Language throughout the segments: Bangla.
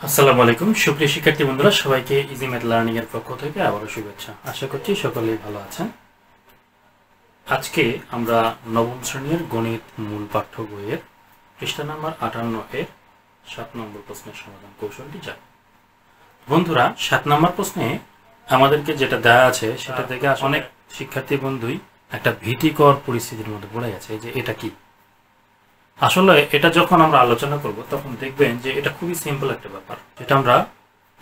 আসসালামু আলাইকুম সুপ্রিয় শিক্ষার্থী বন্ধুরা, সবাইকে ইজি ম্যাথ লার্নিং এর পক্ষ থেকে আবারও শুভেচ্ছা। আশা করছি সকলেই ভালো আছেন। আজকে আমরা নবম শ্রেণীর গণিত মূল পাঠ্য বইয়ের পৃষ্ঠা নাম্বার 58 এর 7 নম্বর প্রশ্নের সমাধান কৌশলটি জানি। বন্ধুরা, 7 নম্বর প্রশ্নে আমাদেরকে যেটা দেওয়া আছে সেটা থেকে অনেক শিক্ষার্থী বন্ধুই একটা ভীতিকর পরিস্থিতির মধ্যে পড়ে গেছে যে এটা কি। আসলে এটা যখন আমরা আলোচনা করব তখন দেখবেন যে এটা খুবই সিম্পল একটা ব্যাপার, যেটা আমরা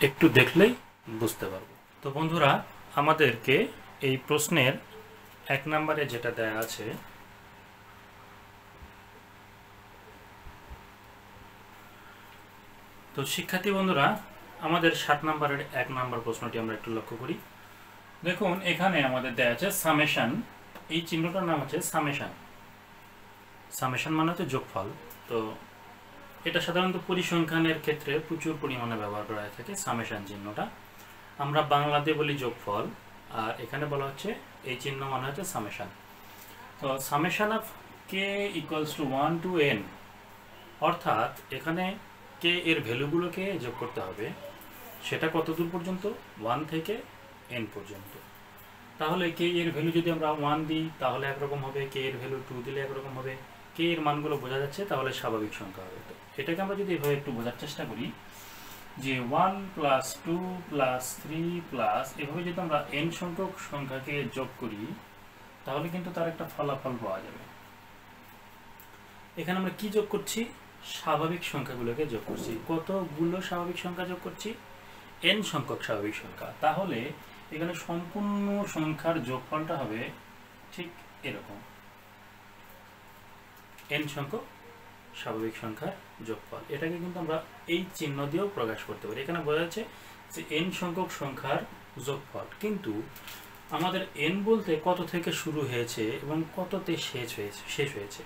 একটু দেখলেই বুঝতে পারবো। তো বন্ধুরা, আমাদেরকে এই প্রশ্নের 1 নম্বরে যেটা দেয়া আছে, তো শিক্ষার্থী বন্ধুরা আমাদের 7 নম্বরের 1 নম্বর প্রশ্নটি আমরা একটু লক্ষ্য করি। দেখুন, এখানে আমাদের দেয়া আছে সামেশন। এই চিহ্নটার নাম হচ্ছে সামেশন। সামেশন মানে হচ্ছে যোগফল। তো এটা সাধারণত পরিসংখ্যানের ক্ষেত্রে প্রচুর পরিমাণে ব্যবহার করা হয়ে থাকে। সামেশন চিহ্নটা আমরা বাংলাতে বলি যোগফল, আর এখানে বলা হচ্ছে এই চিহ্ন মানে হচ্ছে সামেশন। তো summation of k equals to 1 to n, অর্থাৎ এখানে কে এর ভ্যালুগুলোকে যোগ করতে হবে। সেটা কত দূর পর্যন্ত? 1 থেকে n পর্যন্ত। তাহলে কে এর ভ্যালু যদি আমরা 1 দিই তাহলে একরকম হবে, কে এর ভ্যালু 2 দিলে একরকম হবে। কে এর মানগুলো বোঝা যাচ্ছে, তাহলে স্বাভাবিক সংখ্যা হবে। তো এটাকে আমরা যদি এভাবে একটু বোঝার চেষ্টা করি যে 1 প্লাস 2 প্লাস 3 প্লাস, এভাবে যদি আমরা n সংখ্যক সংখ্যাকে যোগ করি তাহলে কিন্তু তার একটা ফলাফল পাওয়া যাবে। এখানে আমরা কি যোগ করছি? স্বাভাবিক সংখ্যাগুলোকে যোগ করছি। কতগুলো স্বাভাবিক সংখ্যা যোগ করছি? n সংখ্যক স্বাভাবিক সংখ্যা। তাহলে এখানে সম্পূর্ণ সংখ্যার যোগফলটা হবে ঠিক এরকম, n সংখ্যক স্বাভাবিক সংখ্যার যোগফল। এটাকে কিন্তু আমরা এই চিহ্ন দিয়েও প্রকাশ করতে পারি। এখানে বোঝা যাচ্ছে যে n সংখ্যক সংখ্যার যোগফল, কিন্তু আমাদের n বলতে কত থেকে শুরু হয়েছে এবং কততে শেষ হয়েছে,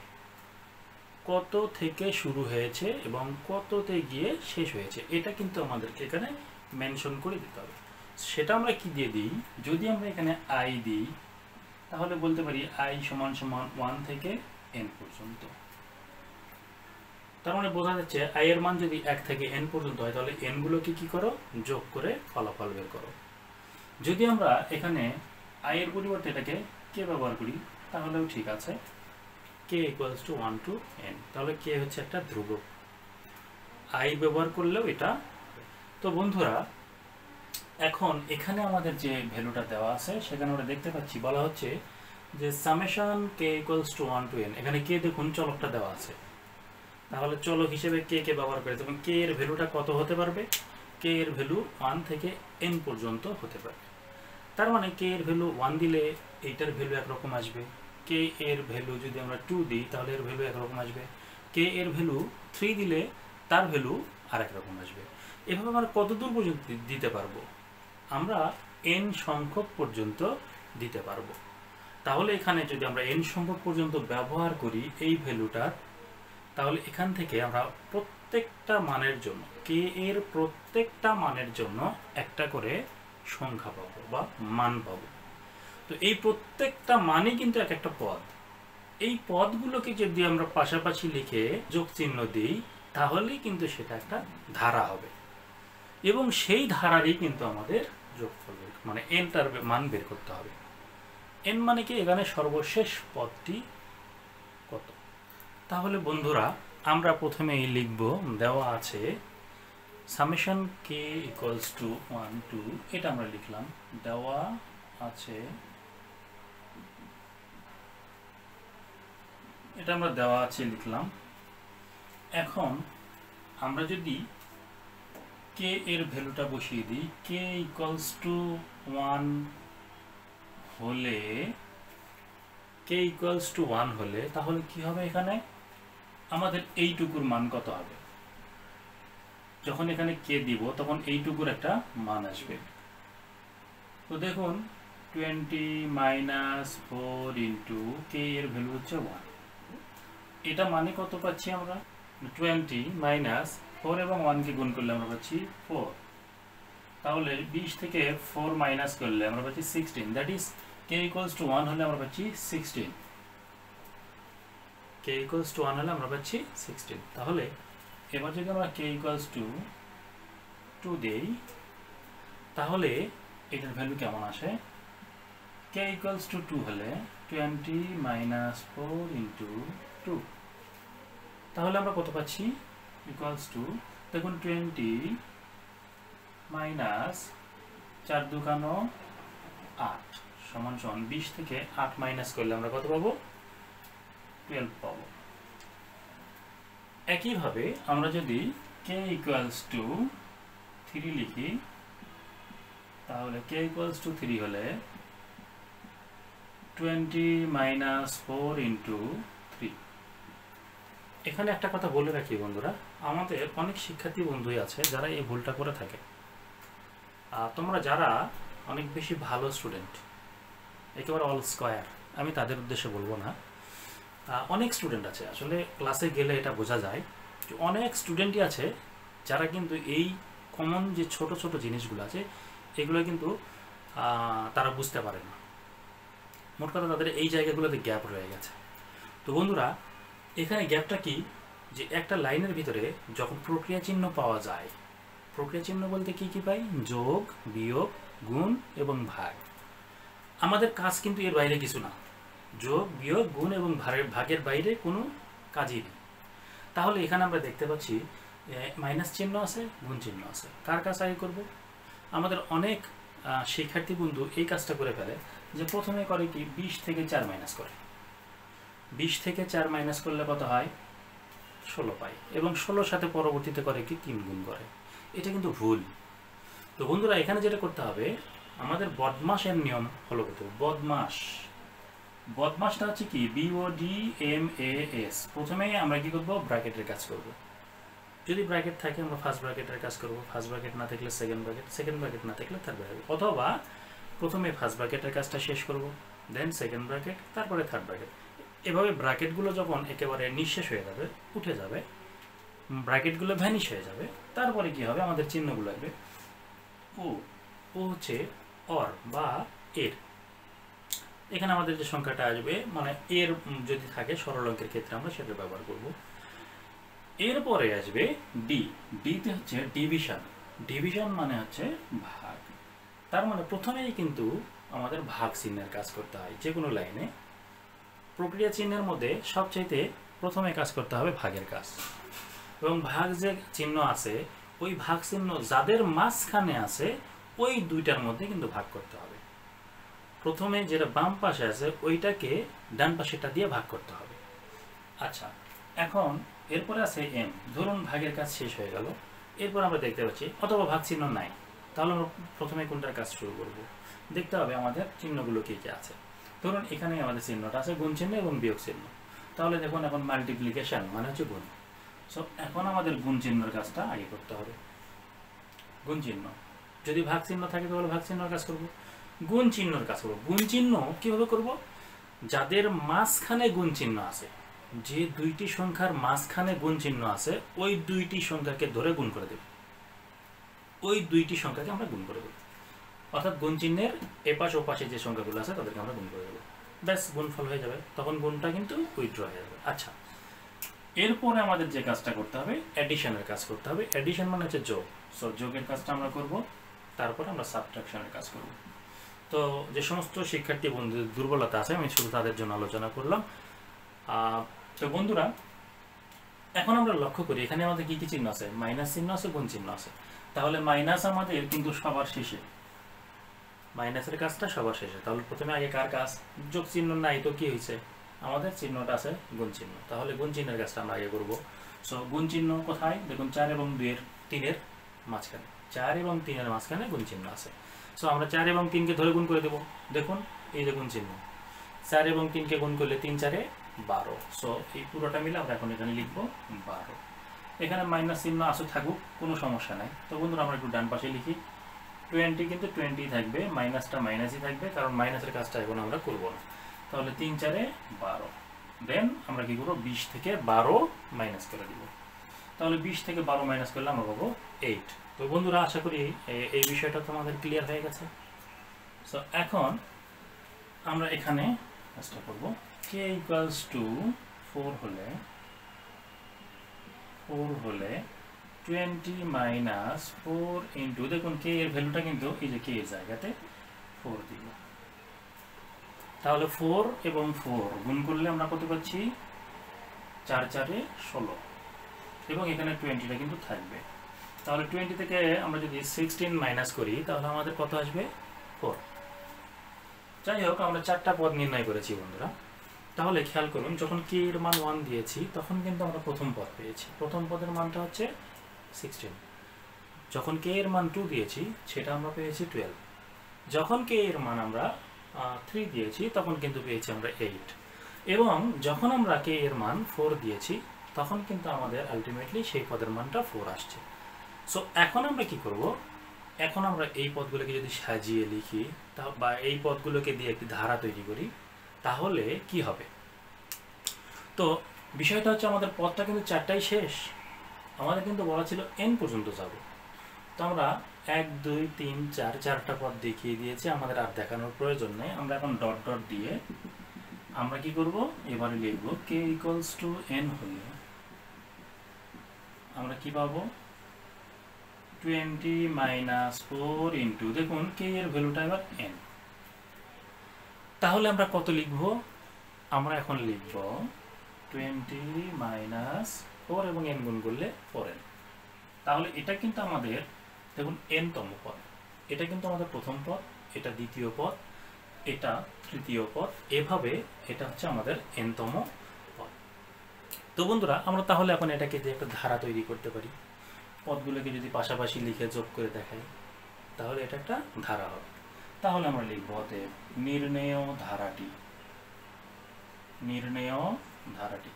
কত থেকে শুরু হয়েছে এবং কততে গিয়ে শেষ হয়েছে, এটা কিন্তু আমাদেরকে এখানে মেনশন করে দিতে হবে। সেটা আমরা কি দিয়ে দিই? যদি আমরা এখানে i দিই তাহলে বলতে পারি i সমান সমান 1 থেকে n পর্যন্ত। তার মানে বোঝা যাচ্ছে i এর মান যদি 1 থেকে n পর্যন্ত হয় তাহলে n গুলোকে কি করো? যোগ করে ফলাফল বের করো। যদি আমরা এখানে i এর পরিবর্তে এটাকে k ব্যবহার করি তাহলেও ঠিক আছে, k equals to 1 to n। তাহলে k হচ্ছে একটা ধ্রুবক, i ব্যবহার করলেও এটা। তো বন্ধুরা, এখন এখানে আমাদের যে ভ্যালুটা দেওয়া আছে সেখানে আমরা দেখতে পাচ্ছি বলা হচ্ছে যে summation k equals to 1 to n। এখানে k দেখুন চলকটা দেওয়া আছে, তাহলে চলক হিসেবে কে ব্যবহার করেছে এবং কে এর ভ্যালুটা কত হতে পারবে? কে এর ভ্যালু 1 থেকে n পর্যন্ত হতে পারবে। তার মানে কে এর ভ্যালু 1 দিলে এইটার ভ্যালু একরকম আসবে, কে এর ভ্যালু যদি আমরা 2 দিই তাহলে এর ভ্যালু একরকম আসবে, কে এর ভ্যালু 3 দিলে তার ভ্যালু আরেক রকম আসবে। এভাবে আমরা কত দূর পর্যন্ত দিতে পারবো? আমরা n সংখ্যক পর্যন্ত দিতে পারবো। তাহলে এখানে যদি আমরা n সংখ্যক পর্যন্ত ব্যবহার করি এই ভ্যালুটার, তাহলে এখান থেকে আমরা প্রত্যেকটা মানের জন্য, কে এর প্রত্যেকটা মানের জন্য একটা করে সংখ্যা পাবো বা মান পাবো। তো এই প্রত্যেকটা মানই কিন্তু এক একটা পদ। এই পদগুলোকে যদি আমরা পাশাপাশি লিখে যোগ চিহ্ন দিই তাহলেই কিন্তু সেটা একটা ধারা হবে, এবং সেই ধারারই কিন্তু আমাদের যোগফল মানে এনটার মান বের করতে হবে। এন মানে কি? এখানে সর্বশেষ পদটি কত। তাহলে বন্ধুরা, আমরা প্রথমেই লিখব, দেওয়া আছে summation k equals to 1 to, এটা আমরা লিখলাম, দেওয়া আছে, এটা আমরা দেওয়া আছে লিখলাম। এখন আমরা যদি কে এর ভ্যালুটা বসিয়ে দিই, কে ইকুয়ালস টু 1 হলে, কে ইকুয়ালস টু 1 হলে তাহলে কি হবে? এখানে আমাদের এইটুকুর মান কত হবে? যখন এখানে কে দিব তখন এইটুকুর একটা মান আসবে। তো দেখুন 20 মাইনাস 4 ইন্টু কে এর ভ্যালু হচ্ছে 1, এটা মানে কত পাচ্ছি আমরা? 20 মাইনাস 4 এবং 1 কে গুণ করলে আমরা পাচ্ছি 4। তাহলে 20 থেকে 4 মাইনাস করলে আমরা পাচ্ছি 16। That is K equals to 1 হলে আমরা পাচ্ছি 16। কে ইকুয়ালস টু 1 হলে আমরা পাচ্ছি 16। তাহলে এবার যদি আমরা কে ইকুয়ালস টু 2 দেই, তাহলে এটার ভ্যালু কেমন আসে? k ইকুয়ালস টু 2 হলে 20 মাইনাস 4 ইন্টু 2, তাহলে আমরা কত পাচ্ছি? ইকুয়ালস টু, দেখুন 20 মাইনাস 4 দুগুণ 8 সমান সমান 20 থেকে 8 মাইনাস করলে আমরা কত পাবো? 12 পাবো। একইভাবে আমরা যদি k ইকুয়ালস টু 3 লিখি, তাহলে k ইকুয়ালস টু 3 হলে 20 মাইনাস 4 ইন্টু 3। এখানে একটা কথা বলে রাখি বন্ধুরা, আমাদের অনেক শিক্ষার্থী বন্ধুই আছে যারা এই ভুলটা করে থাকে। তোমরা যারা অনেক বেশি ভালো স্টুডেন্ট, একেবারে অল স্কয়ার, আমি তাদের উদ্দেশ্যে বলবো না। অনেক স্টুডেন্ট আছে, আসলে ক্লাসে গেলে এটা বোঝা যায় যে অনেক স্টুডেন্টই আছে যারা কিন্তু এই কমন যে ছোট ছোট জিনিসগুলো আছে এগুলো কিন্তু তারা বুঝতে পারে না। মোট কথা তাদের এই জায়গাগুলোতে গ্যাপ রয়ে গেছে। তো বন্ধুরা, এখানে গ্যাপটা কি, যে একটা লাইনের ভিতরে যখন প্রক্রিয়া চিহ্ন পাওয়া যায়, প্রক্রিয়া চিহ্ন বলতে কি কি পাই? যোগ, বিয়োগ, গুণ এবং ভাগ। আমাদের কাজ কিন্তু এর বাইরে কিছু না, যোগ, বিয়োগ, গুণ এবং ভাগের বাইরে কোনো কাজই নেই। তাহলে এখানে আমরা দেখতে পাচ্ছি মাইনাস চিহ্ন আছে, গুণ চিহ্ন আছে। কার কাজ আগে করব? আমাদের অনেক শিক্ষার্থী বন্ধু এই কাজটা করে ফেলে যে প্রথমে করে কি 20 থেকে 4 মাইনাস করে। 20 থেকে 4 মাইনাস করলে কত হয়? 16 পায়, এবং 16 সাথে পরবর্তীতে করে কি 3 গুণ করে। এটা কিন্তু ভুল। তো বন্ধুরা, এখানে যেটা করতে হবে, আমাদের বদমাশের নিয়ম হলো কত? বদমাশটা হচ্ছে কি? BODMAS। প্রথমেই আমরা কি করব? ব্র্যাকেটের কাজ করব। যদি ব্র্যাকেট থাকে আমরা ফার্স্ট ব্র্যাকেটের কাজ করব, ফার্স্ট ব্র্যাকেট না থাকলে সেকেন্ড ব্র্যাকেট, সেকেন্ড ব্র্যাকেট না থাকলে থার্ড ব্র্যাকেট, অথবা প্রথমে ফার্স্ট ব্র্যাকেটের কাজটা শেষ করব, দেন সেকেন্ড ব্র্যাকেট, তারপরে থার্ড ব্র্যাকেট। এভাবে ব্র্যাকেটগুলো যখন একেবারে নিঃশেষ হয়ে যাবে, উঠে যাবে, ব্র্যাকেটগুলো ভ্যানিশ হয়ে যাবে, তারপরে কি হবে? আমাদের চিহ্নগুলো আসবে ও হচ্ছে অর বা এর। এখানে আমাদের যে সংখ্যাটা আসবে, মানে এর যদি থাকে সরল অঙ্কের ক্ষেত্রে আমরা সেটা ব্যবহার করব। এরপরে আসবে ডি। ডিতে হচ্ছে ডিভিশন। ডিভিশন মানে হচ্ছে ভাগ। তার মানে প্রথমেই কিন্তু আমাদের ভাগ চিহ্নের কাজ করতে হয়। যে কোনো লাইনে প্রক্রিয়া চিহ্নের মধ্যে সবচাইতে প্রথমে কাজ করতে হবে ভাগের কাজ। এবং ভাগ যে চিহ্ন আছে, ওই ভাগ চিহ্ন যাদের মাঝখানে আছে ওই দুইটার মধ্যে কিন্তু ভাগ করতে হবে। প্রথমে যেটা বাম পাশে আছে ওইটাকে ডান পাশেটা দিয়ে ভাগ করতে হবে। আচ্ছা, এখন এরপরে আছে এম। ধরুন ভাগের কাজ শেষ হয়ে গেল, এরপর আমরা দেখতে পাচ্ছি অথবা ভাগ চিহ্ন নাই, তাহলে আমরা প্রথমে কোনটার কাজ শুরু করব? দেখতে হবে আমাদের চিহ্নগুলো কি কি আছে। ধরুন এখানে আমাদের চিহ্নটা আছে গুণ চিহ্ন এবং বিয়োগ চিহ্ন। তাহলে দেখুন এখন মাল্টিপ্লিকেশন মানে হচ্ছে গুণ। সো এখন আমাদের গুণ চিহ্নের কাজটা আগে করতে হবে। গুণ চিহ্ন, যদি ভাগ চিহ্ন থাকে তাহলে ভাগ চিহ্নের কাজ করব, গুণ চিহ্নের কাজ করব। গুণ চিহ্ন কিভাবে করব? যাদের মাঝখানে গুণ চিহ্ন আছে, যে দুইটি সংখ্যার মাঝখানে গুণ চিহ্ন আছে, ওই দুইটি সংখ্যাকে ধরে গুণ করে দেব। ওই দুইটি সংখ্যাকে আমরা গুণ করে দেব, অর্থাৎ গুণ চিহ্নের এপাশ ও পাশে যে সংখ্যাগুলো আছে তাদেরকে আমরা গুণ করে দেবো। ব্যাস, গুণফল হয়ে যাবে, তখন গুণটা কিন্তু উইথড্র হয়ে যাবে। আচ্ছা, এরপরে আমাদের যে কাজটা করতে হবে, অ্যাডিশনের কাজ করতে হবে। অ্যাডিশন মানে হচ্ছে যোগ। সো যোগের কাজটা আমরা করব, তারপরে আমরা সাবট্রাকশনের কাজ করব। তো যে সমস্ত শিক্ষার্থী বন্ধুদের দুর্বলতা আছে আমি শুধু তাদের জন্য আলোচনা করলাম। তো বন্ধুরা, এখন আমরা লক্ষ্য করি এখানে আমাদের কি কি চিহ্ন আছে? মাইনাস চিহ্ন আছে, গুণ চিহ্ন আছে। তাহলে মাইনাস আমাদের কিন্তু সবার শেষে, মাইনাসের কাজটা সবার শেষে। তাহলে প্রথমে আগে কার কাজ? যোগ চিহ্ন নাই তো কি হয়েছে? আমাদের চিহ্নটা আছে গুণ চিহ্ন, তাহলে গুণ চিহ্নের কাজটা আমরা আগে করব। সো গুণ চিহ্ন কোথায়? দেখুন 4 এবং 3-এর মাঝখানে, 4 এবং 3-এর মাঝখানে গুণ চিহ্ন আছে। সো আমরা 4 এবং 3কে ধরে গুণ করে দেব। দেখুন এই যে গুণ চিহ্ন, 4 এবং 3কে গুণ করলে 3-4-এ 12। সো এই পুরোটা মিলে আমরা এখন এখানে লিখবো 12। এখানে মাইনাস চিহ্ন আসে থাকুক, কোনো সমস্যা নাই। তো বন্ধুরা আমরা একটু ডান পাশে লিখি। 20 কিন্তু 20 থাকবে, মাইনাসটা মাইনাসই থাকবে, কারণ মাইনাসের কাজটা এখন আমরা করব না। তাহলে 3-4-এ 12। দেন আমরা কি করবো? 20 থেকে 12 মাইনাস করে দিব। তাহলে 20 থেকে 12 মাইনাস করলে আমরা পাবো 8। তো বন্ধুরা, আশা করি এই বিষয়টা তোমাদের ক্লিয়ার হয়ে গেছে। সো এখন আমরা এখানে কাজটা করব। k = 4 হলে 20 মাইনাস 4 ইন্টু, দেখুন কে এর ভ্যালুটা কিন্তু এই যে কে এর জায়গাতে 4 দিব। তাহলে 4 এবং 4 গুণ করলে আমরা কত পাচ্ছি, 4 4 16, এবং এখানে 20টা কিন্তু থাকবে। তাহলে 20 থেকে আমরা যদি 16 মাইনাস করি তাহলে আমাদের কত আসবে, 4। যাই হোক, আমরা 4টা পদ নির্ণয় করেছি বন্ধুরা। তাহলে খেয়াল করুন, যখন কে এর মান 1 দিয়েছি তখন কিন্তু আমরা প্রথম পদ পেয়েছি, প্রথম পদের মানটা হচ্ছে 16। যখন কে এর মান 2 দিয়েছি সেটা আমরা পেয়েছি 12। যখন কে এর মান আমরা 3 দিয়েছি তখন কিন্তু পেয়েছি আমরা 8, এবং যখন আমরা কে এর মান 4 দিয়েছি তখন কিন্তু আমাদের আলটিমেটলি সেই পদের মানটা 4 আসছে। সো এখন আমরা কি করব, এখন আমরা এই পদগুলোকে যদি সাজিয়ে লিখি বা এই পদগুলোকে দিয়ে একটি ধারা তৈরি করি তাহলে কি হবে। তো বিষয়টা হচ্ছে আমাদের পদটা কিন্তু 4টাই শেষ, আমাদের কিন্তু বলা ছিল n পর্যন্ত যাব। তো আমরা 1 2 3 4 4টা পদ দেখিয়ে দিয়েছি, আমাদের আর দেখানোর প্রয়োজন নেই। আমরা এখন ডট ডট দিয়ে আমরা কি করব, এবারে লিখব k ইকুয়ালস টু n হলে আমরা কি পাবো, 20 মাইনাস 4 ইন্টু, দেখুন কে এর ভ্যালুটা এবার n। তাহলে আমরা কত লিখব, আমরা এখন লিখব 20 মাইনাস 4 এবং n গুণ করলে 4n। তাহলে এটা কিন্তু আমাদের, দেখুন n তম পদ, এটা কিন্তু আমাদের প্রথম পদ, এটা দ্বিতীয় পদ, এটা তৃতীয় পদ, এভাবে এটা হচ্ছে আমাদের n তম পদ। তো বন্ধুরা, আমরা তাহলে এখন এটাকে যে একটা ধারা তৈরি করতে পারি, পদগুলোকে যদি পাশাপাশি লিখে যোগ করে দেখাই তাহলে এটা একটা ধারা হবে। তাহলে আমরা লিখব অতএব নির্ণেয় ধারাটি, নির্ণেয় ধারাটি।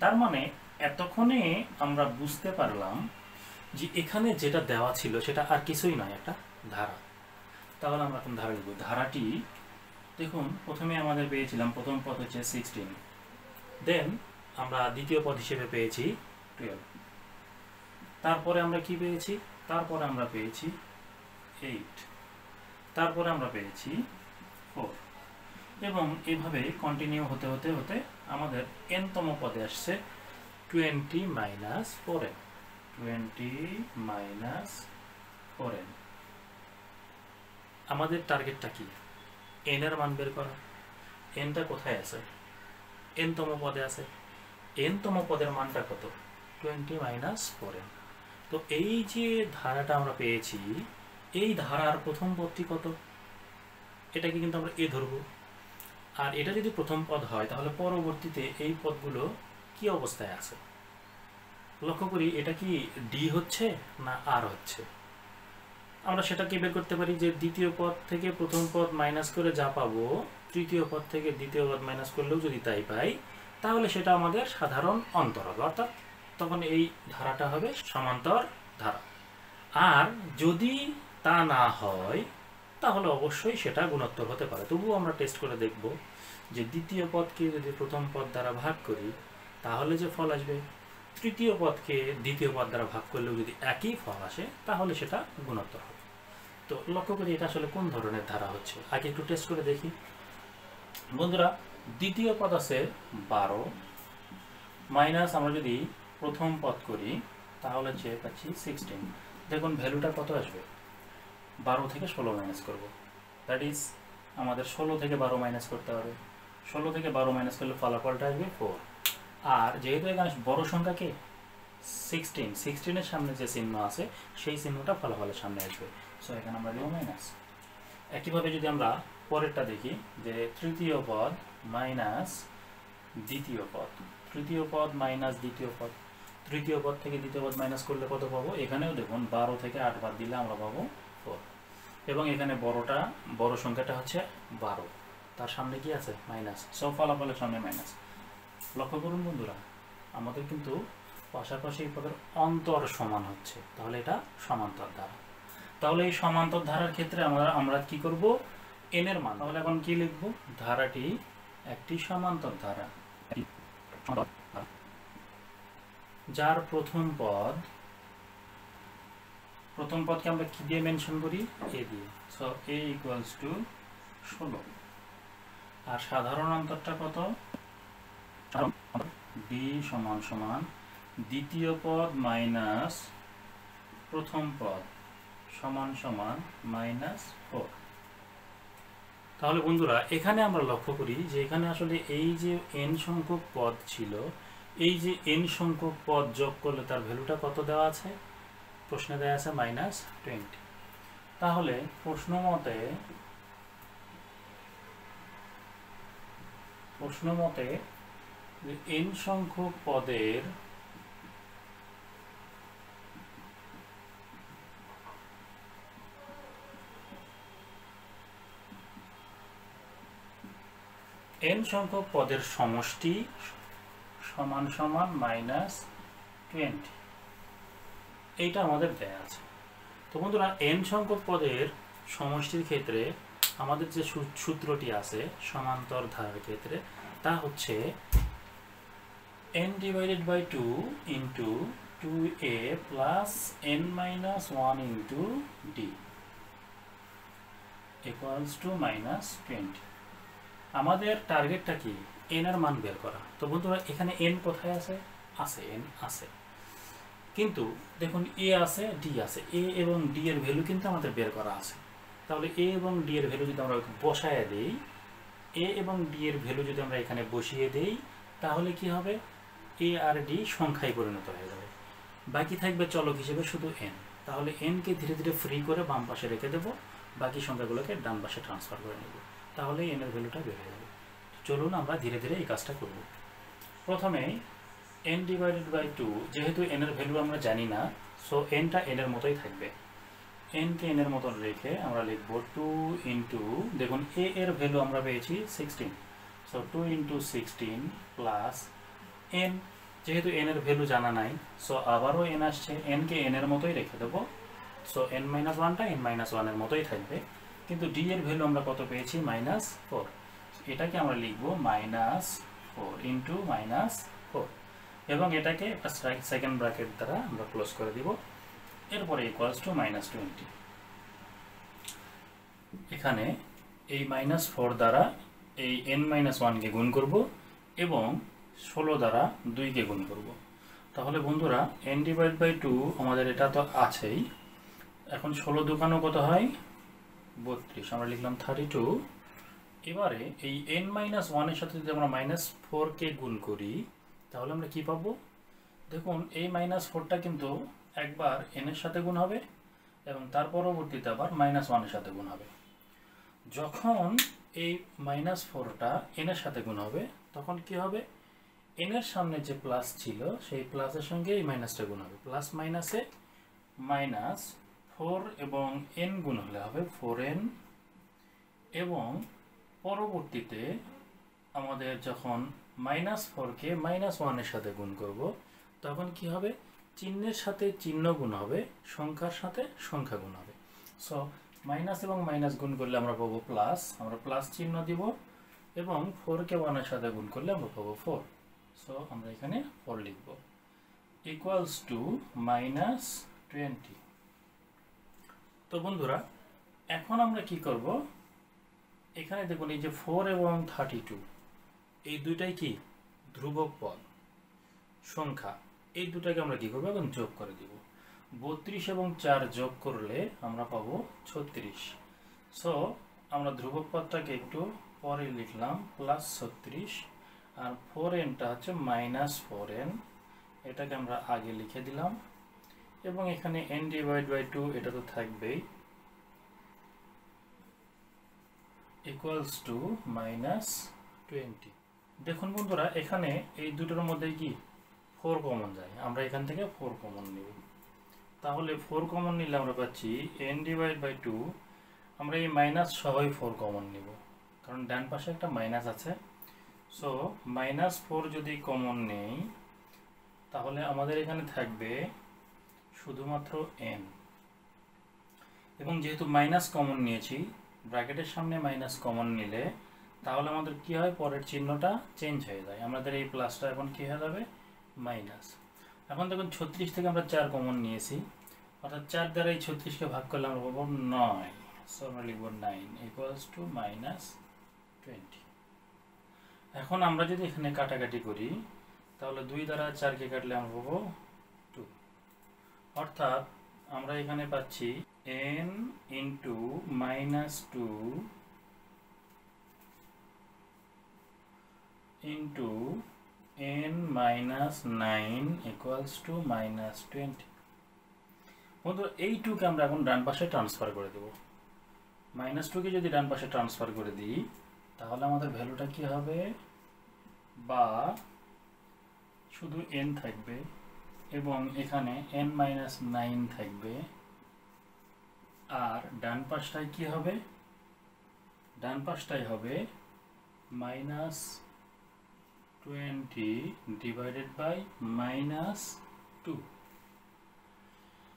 তার মানে এতক্ষণে আমরা বুঝতে পারলাম যে এখানে যেটা দেওয়া ছিল সেটা আর কিছুই নয়, একটা ধারা। তাহলে আমরা এখন ধারা লিখব। ধারাটি, দেখুন প্রথমে আমাদের পেয়েছিলাম প্রথম পদ হচ্ছে 16, দেন আমরা দ্বিতীয় পদ হিসেবে পেয়েছি 12, তারপরে আমরা কি পেয়েছি, তারপরে আমরা পেয়েছি 8, তারপরে আমরা পেয়েছি 4, এবং এভাবে কন্টিনিউ হতে হতে হতে আমাদের n তম পদে আসছে 20 মাইনাস 4n, 20 মাইনাস 4n। আমাদের টার্গেটটা কি, n এর মান বের করা। nটা কোথায় আছে, n তম পদে আছে, n তম পদের মানটা কত, 20 মাইনাস 4n। তো এই যে ধারাটা আমরা পেয়েছি, এই ধারার প্রথম পদটি কত, এটাকে কিন্তু আমরা এ ধরবো। আর এটা যদি প্রথম পদ হয় তাহলে পরবর্তীতে এই পদগুলো কি অবস্থায় আছে, লক্ষ্য করি এটা কি ডি হচ্ছে না আর হচ্ছে। আমরা সেটাকে বের করতে পারি যে দ্বিতীয় পদ থেকে প্রথম পদ মাইনাস করে যা পাবো, তৃতীয় পদ থেকে দ্বিতীয় পদ মাইনাস করলেও যদি তাই পাই তাহলে সেটা আমাদের সাধারণ অন্তর হবে, অর্থাৎ তখন এই ধারাটা হবে সমান্তর ধারা। আর যদি তা না হয় তাহলে অবশ্যই সেটা গুণোত্তর হতে পারে। তবুও আমরা টেস্ট করে দেখব যে দ্বিতীয় পদকে যদি প্রথম পদ দ্বারা ভাগ করি তাহলে যে ফল আসবে, তৃতীয় পদকে দ্বিতীয় পদ দ্বারা ভাগ করলেও যদি একই ফল আসে তাহলে সেটা গুণোত্তর হবে। তো লক্ষ্য করি এটা আসলে কোন ধরনের ধারা হচ্ছে, আগে একটু টেস্ট করে দেখি। বন্ধুরা, দ্বিতীয় পদ আছে 12 মাইনাস আমরা যদি প্রথম পদ করি তাহলে চেয়ে পাচ্ছি 16। দেখুন ভ্যালুটা কত আসবে, 12 থেকে 16 মাইনাস করব, দ্যাট ইজ আমাদের 16 থেকে 12 মাইনাস করতে হবে। 16 থেকে 12 মাইনাস করলে ফলাফলটা আসবে 4। আর যেহেতু এখানে বড় সংখ্যাকে 16, 16-এর সামনে যে চিহ্ন আছে সেই চিহ্নটা ফলাফলের সামনে আসবে, সো এখানে আমরা লিখব মাইনাস। একইভাবে যদি আমরা পরেরটা দেখি যে তৃতীয় পদ মাইনাস দ্বিতীয় পদ, তৃতীয় পদ মাইনাস দ্বিতীয় পদ, তৃতীয় পদ থেকে দ্বিতীয় পদ মাইনাস করলে কত পাবো, এখানেও দেখুন 12 থেকে 8 বাদ দিলে আমরা পাবো 4, এবং এখানে বড় সংখ্যাটা হচ্ছে 12, তার সামনে কি আছে মাইনাস, সব ফলাফলের সামনে মাইনাস। লক্ষ্য করুন বন্ধুরা, আমাদের কিন্তু পাশাপাশি পদের অন্তর সমান হচ্ছে, তাহলে এটা সমান্তর ধারা। তাহলে এই সমান্তর ধারার ক্ষেত্রে আমরা কি করব, n এর মান, তাহলে এখন কি লিখব, ধারাটি একটি সমান্তর ধারা যার প্রথম পদকে আমরা কি দিয়ে মেনশন করি, a দিয়ে, সো a ইকুয়ালস টু 16। আর সাধারণ অন্তরটা কত, d সমান সমান দ্বিতীয় পদ মাইনাস প্রথম পদ সমান সমান -4। তাহলে বন্ধুরা এখানে আমরা লক্ষ্য করি যে এখানে আসলে এই যে n সংখ্যক পদ ছিল, এই যে n সংখ্যক পদ যোগ করলে তার ভ্যালুটা কত দেওয়া আছে? প্রশ্নে দেওয়া আছে -20। তাহলে প্রশ্ন মতে n সংখ্যক পদের n সংখ্যক পদের সমষ্টি সমান সমান -20, এইটা আমাদের দেয়া আছে। তো বন্ধুরা n সংখ্যক পদের সমষ্টির ক্ষেত্রে আমাদের যে সূত্রটি আছে সমান্তর ধারার ক্ষেত্রে, তা হচ্ছে n/2 into 2a plus n-1 into d equals to -20। আমাদের টার্গেটটা কি? n এর মান বের করা। তো বন্ধুরা এখানে n কোথায় আছে? n আছে, কিন্তু দেখুন a আছে, d আছে, a এবং d এর ভ্যালু কিন্তু আমাদের বের করা আছে। তাহলে a এবং d এর ভ্যালু যদি আমরা বসায় দেই, a এবং d এর ভ্যালু যদি আমরা এখানে বসিয়ে দেই, তাহলে কি হবে? a আর d সংখ্যায় পরিণত হয়ে যাবে, বাকি থাকবে চলক হিসেবে শুধু n। তাহলে n কে ধীরে ধীরে ফ্রি করে বাম পাশে রেখে দেব, বাকি সংখ্যাগুলোকে ডান পাশে ট্রান্সফার করে নেব, তাহলে n এর ভ্যালুটা বেড়ে যাবে। চলুন আমরা ধীরে ধীরে এই কাজটা করব। প্রথমে n/2, যেহেতু n এর ভ্যালু আমরা জানি না, সো nটা n এর মতোই থাকবে। n কে n এর মতন রেখে আমরা লিখব 2 ইন্টু, দেখুন a এর ভ্যালু আমরা পেয়েছি 16, সো 2 ইন্টু 16 প্লাস n, যেহেতু n এর ভ্যালু জানা নাই, সো আবারও n আসছে, n কে n এর মতোই রেখে দেবো, সো n-1টা n-1 এর মতোই থাকবে, কিন্তু d এর ভ্যালু আমরা কত পেয়েছি? -4। এটাকে আমরা লিখব -4 ইন্টু -4, এবং এটাকে একটা সেকেন্ড ব্র্যাকেট দ্বারা আমরা ক্লোজ করে দিব, এরপরে ইকুয়ালস টু -20। এখানে এই -4 দ্বারা এই n-1 কে গুণ করব এবং 16 দ্বারা 2 কে গুণ করব। তাহলে বন্ধুরা n/2 আমাদের এটা তো আছেই, এখন 16 দুগুণ কত হয়? 32, আমরা লিখলাম 32। এবারে এই n-1 এর সাথে যদি আমরা -4 কে গুণ করি, তাহলে আমরা কি পাবো? দেখুন এই -4টা কিন্তু একবার n এর সাথে গুণ হবে এবং তার পরবর্তীতে আবার -1 এর সাথে গুণ হবে। যখন এই -4টা n এর সাথে গুণ হবে, তখন কি হবে? n এর সামনে যে প্লাস ছিল সেই প্লাসের সঙ্গে এই মাইনাসটা গুণ হবে, প্লাস মাইনাসে -4 এবং n গুণ হলে হবে 4n, এবং পরবর্তীতে আমাদের যখন -4 কে -1 এর সাথে গুণ করব, তখন কি হবে? চিহ্নের সাথে চিহ্ন গুণ হবে, সংখ্যার সাথে সংখ্যা গুণ হবে। সো মাইনাস এবং মাইনাস গুণ করলে আমরা পাবো প্লাস, আমরা প্লাস চিহ্ন দিব, এবং 4 কে 1 এর সাথে গুণ করলে আমরা পাবো 4। সো আমরা এখানে 4 লিখব, ইকুয়ালস টু -20। তো বন্ধুরা এখন আমরা কি করব? এখানে দেখুন এই যে 4 এবং 32, এই দুইটাই কি ধ্রুবক পদ সংখ্যা, এই দুটাকে আমরা কি করব? এখন যোগ করে দিব। 32 এবং 4 যোগ করলে আমরা পাবো 36। সো আমরা ধ্রুবক পদটাকে একটু পরে লিখলাম +36, আর 4nটা হচ্ছে -4n, এটাকে আমরা আগে লিখে দিলাম, এবং এখানে n/2 এটা তো থাকবেই, ইকুয়ালস টু -20। দেখুন বন্ধুরা এখানে এই দুটোর মধ্যে কি 4 কমন যায়, আমরা এখান থেকে 4 কমন নিব। তাহলে 4 কমন নিলে আমরা পাচ্ছি n/2, আমরা এই মাইনাস সবাই 4 কমন নিব, কারণ ডান পাশে একটা মাইনাস আছে। সো -4 যদি কমন নেই, তাহলে আমাদের এখানে থাকবে শুধুমাত্র n, এবং যেহেতু মাইনাস কমন নিয়েছি, ব্র্যাকেটের সামনে মাইনাস কমন নিলে তাহলে আমাদের কি হয়? পরের চিহ্নটা চেঞ্জ হয়ে যায়, আমাদের এই প্লাসটা এখন কি হয়ে যাবে? মাইনাস। এখন দেখুন 36 থেকে আমরা 4 কমন নিয়েছি, অর্থাৎ 4 দ্বারা এই 36কে ভাগ করলে আমরা পাবো 9, সো আমরা লিখব 9 ইকুয়ালস টু -20। এখন আমরা যদি এখানে কাটাকাটি করি, তাহলে 2 দ্বারা 4 কে কাটলে আমরা পাবো 2, অর্থাৎ আমরা এখানে পাচ্ছি n into -2 into n -9 equals to -20। বন্ধুরা এই 2 কে আমরা এখন ডান পাশে ট্রান্সফার করে দেব। -2 কে যদি ডান পাশে ট্রান্সফার করে দিই তাহলে আমাদের ভ্যালুটা কি হবে, বা শুধু n থাকবে এবং এখানে n-9 থাকবে, আর ডান পাশটায় কি হবে, ডান পাশটাই হবে -20 ডিভাইডেড বাই -2।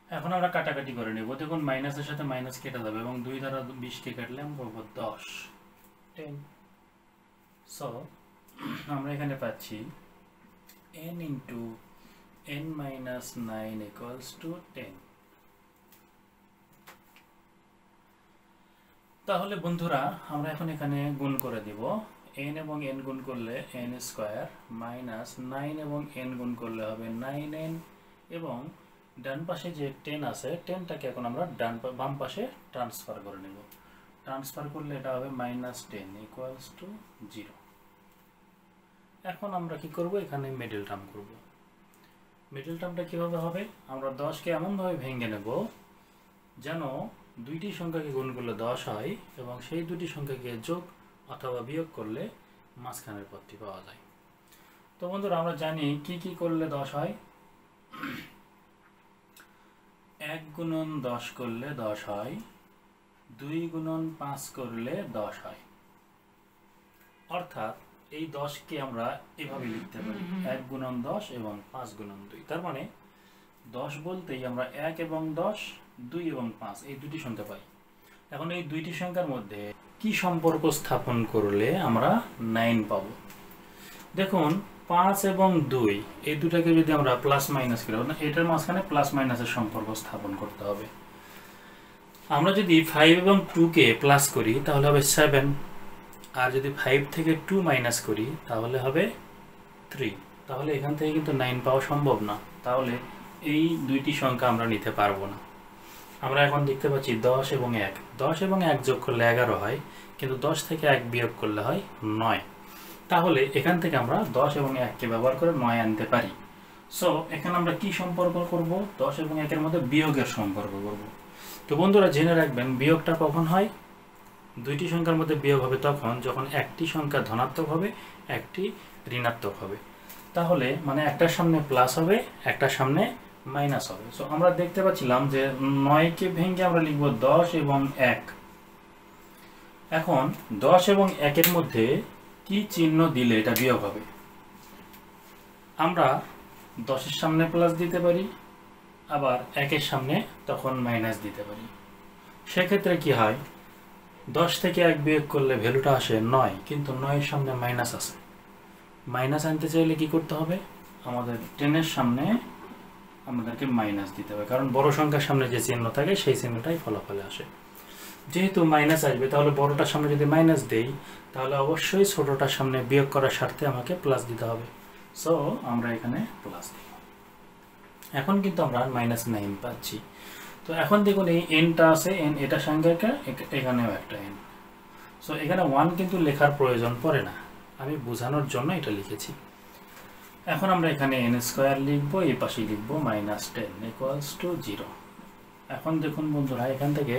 এখন আমরা কাটাকাটি করে নেব। দেখুন মাইনাসের সাথে মাইনাস কেটে যাবে এবং 2 দ্বারা 20 কে কাটলে আমরা পাবো 10 সো আমরা এখানে পাচ্ছি n into n-9 equals to 10। তাহলে বন্ধুরা আমরা এখন এখানে গুণ করে দিব। n এবং n গুণ করলে n স্কয়ার, মাইনাস 9 এবং n গুণ করলে হবে 9n, এবং ডান পাশে যে 10 আছে 10টাকে এখন আমরা বাম পাশে ট্রান্সফার করে নেব। ট্রান্সফার করলে এটা হবে -10 ইকুয়ালস টু 0। এখন আমরা কি করব, এখানে মিডল টার্ম করব। মিডল টার্মটা কিভাবে হবে, আমরা 10 কে এমনভাবে ভেঙে নেব যেন দুইটি সংখ্যাকে গুণ করলে 10 হয় এবং সেই দুটি সংখ্যাকে যোগ অথবা বিয়োগ করলে মাঝখানের পদটি পাওয়া যায়। তো বন্ধুরা আমরা জানি কি কি করলে 10 হয়। 1 গুণন 10 করলে 10 হয়, 2 গুণন 5 করলে 10 হয়। অর্থাৎ এই 10 কে আমরা এভাবে লিখতে পারি 1 গুণন 10 এবং 5 গুণন 2। তার মানে 10 বলতেই আমরা 1 এবং 10, 2 এবং 5 এই দুটি সংখ্যা পাই। এখন এই দুইটি সংখ্যার মধ্যে কি সম্পর্ক স্থাপন করলে আমরা 9 পাবো। দেখুন 5 এবং 2 এই দুটাকে যদি আমরা প্লাস মাইনাস করি, এটার মাঝখানে প্লাস মাইনাসের সম্পর্ক স্থাপন করতে হবে। আমরা যদি 5 এবং 2 কে প্লাস করি তাহলে হবে 7, আর যদি 5 থেকে 2 মাইনাস করি তাহলে হবে 3। তাহলে এখান থেকে কিন্তু 9 পাওয়া সম্ভব না। তাহলে এই দুইটি সংখ্যা আমরা নিতে পারবো না। আমরা এখন দেখতে পাচ্ছি 10 এবং 1, 10 এবং 1 যোগ করলে 11 হয়, কিন্তু 10 থেকে 1 বিয়োগ করলে হয় 9। তাহলে এখান থেকে আমরা 10 এবং 1 কে ব্যবহার করে 9 আনতে পারি। সো এখানে আমরা কি সম্পর্ক করব, 10 এবং 1 এর মধ্যে বিয়োগের সম্পর্ক করব। তো বন্ধুরা জেনে রাখবেন বিয়োগটা কখন হয়, দুইটি সংখ্যার মধ্যে বিয়োগ হবে তখন যখন একটি সংখ্যা ধনাত্মক হবে, একটি ঋণাত্মক হবে। তাহলে মানে একটার সামনে প্লাস হবে, একটার সামনে মাইনাস হবে। সো আমরা দেখতে পাচ্ছিলাম যে 9 কে ভেঙে আমরা লিখব 10 এবং 1। এখন 10 এবং 1 এর মধ্যে কি চিহ্ন দিলে এটা বিয়োগ হবে, আমরা 10 এর সামনে প্লাস দিতে পারি, আবার 1 এর সামনে তখন মাইনাস দিতে পারি। সেক্ষেত্রে কি হয়, 10 থেকে 1 বিয়োগ করলে ভ্যালুটা আসে 9, কিন্তু 9 এর সামনে মাইনাস আছে। মাইনাস আনতে চাইলে কি করতে হবে, আমাদের 10 এর সামনে আমাদেরকে মাইনাস দিতে হবে, কারণ বড় সংখ্যার সামনে যে চিহ্ন থাকে সেই চিহ্নটাই ফলাফলে আসে। যেহেতু মাইনাস আসবে তাহলে বড়টার সামনে যদি মাইনাস দেই তাহলে অবশ্যই ছোটটার সামনে বিয়োগ করার স্বার্থে আমাকে প্লাস দিতে হবে। সো আমরা এখানে প্লাস দিই। এখন কিন্তু আমরা -9 পাচ্ছি। তো এখন দেখুন এই এনটা আছে, এন এটা সংখ্যাটা, এখানেও একটা এন। সো এখানে 1 কিন্তু লেখার প্রয়োজন পড়ে না, আমি বোঝানোর জন্য এটা লিখেছি। এখন আমরা এখানে n স্কয়ার লিখব, এই পাশে লিখব -10 ইকুয়ালস টু 0। এখন দেখুন বন্ধুরা এখান থেকে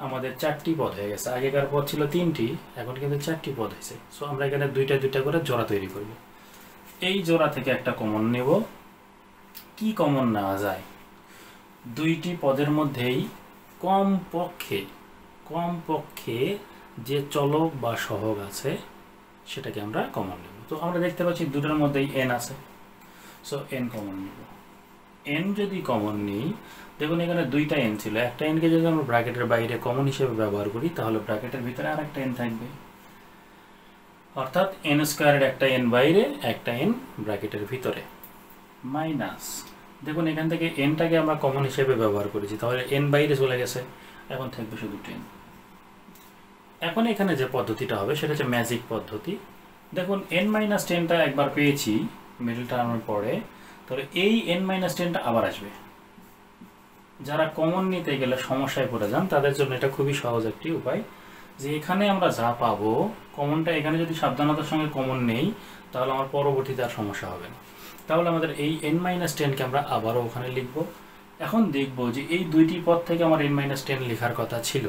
আমাদের 4টি পদ হয়ে গেছে। আগেকার পদ ছিল 3টি, এখন কিন্তু 4টি পদ হয়েছে। সো আমরা এখানে দুইটা করে জোড়া তৈরি করব। এই জোড়া থেকে একটা কমন নেব। কি কমন নেওয়া যায়, দুইটি পদের মধ্যেই কমপক্ষে যে চলক বা সহগ আছে সেটাকে আমরা কমন নেব। তো আমরা দেখতে পাচ্ছি দুটোর মধ্যেই n আছে, সো n কমন নেব। n যদি কমন নিই, দেখুন এখানে দুইটা n ছিল, একটা n কে যদি আমরা ব্র্যাকেটের বাইরে কমন হিসেবে ব্যবহার করি তাহলে ব্র্যাকেটের ভিতরে আরেকটা n থাকবে, অর্থাৎ n স্কয়ারের একটা n বাইরে, একটা n ব্র্যাকেটের ভিতরে, মাইনাস দেখুন এখান থেকে nটাকে আমরা কমন হিসেবে ব্যবহার করেছি, তাহলে n বাইরে চলে গেছে, এখন থাকবে শুধু 10। এখন এখানে যে পদ্ধতিটা হবে সেটা হচ্ছে ম্যাজিক পদ্ধতি। দেখুন n-10টা একবার পেয়েছি মিডল টার্মের পরে, তাহলে এই n-10টা আবার আসবে। যারা কমন নিতে গেলে সমস্যায় পড়ে যান তাদের জন্য এটা খুবই সহজ একটি উপায়, যে এখানে আমরা যা পাবো কমনটা এখানে যদি সাবধানতার সঙ্গে কমন নেই তাহলে আমার পরবর্তীতে আর সমস্যা হবে না। তাহলে আমাদের এই n-10কে আমরা আবারও ওখানে লিখব। এখন দেখব যে এই দুইটি পদ থেকে আমার n-10 লেখার কথা ছিল।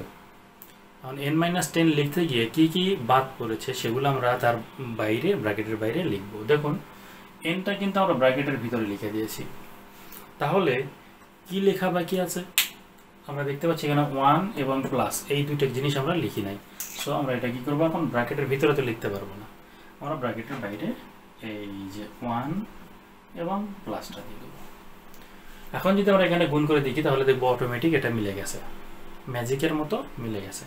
এখন n-10 লিখতে গিয়ে কি কি বাদ পড়েছে সেগুলো আমরা তার বাইরে ব্র্যাকেটের বাইরে লিখব। দেখুন nটা কিন্তু আমরা ব্র্যাকেটের ভিতরে লিখে দিয়েছি, তাহলে কি লেখা বাকি আছে? আমরা দেখতে পাচ্ছি এখানে 1 এবং প্লাস এই দুইটা জিনিস আমরা লিখি নাই। সো আমরা এটা কি করব, এখন ব্র্যাকেটের ভিতরে তো লিখতে পারবো না, আমরা ব্র্যাকেটের বাইরে এই যে 1 এবং প্লাসটা দিয়ে দেবো। এখন যদি আমরা এখানে গুণ করে দেখি তাহলে দেখবো অটোমেটিক এটা মিলে গেছে, ম্যাজিকের মতো মিলে গেছে।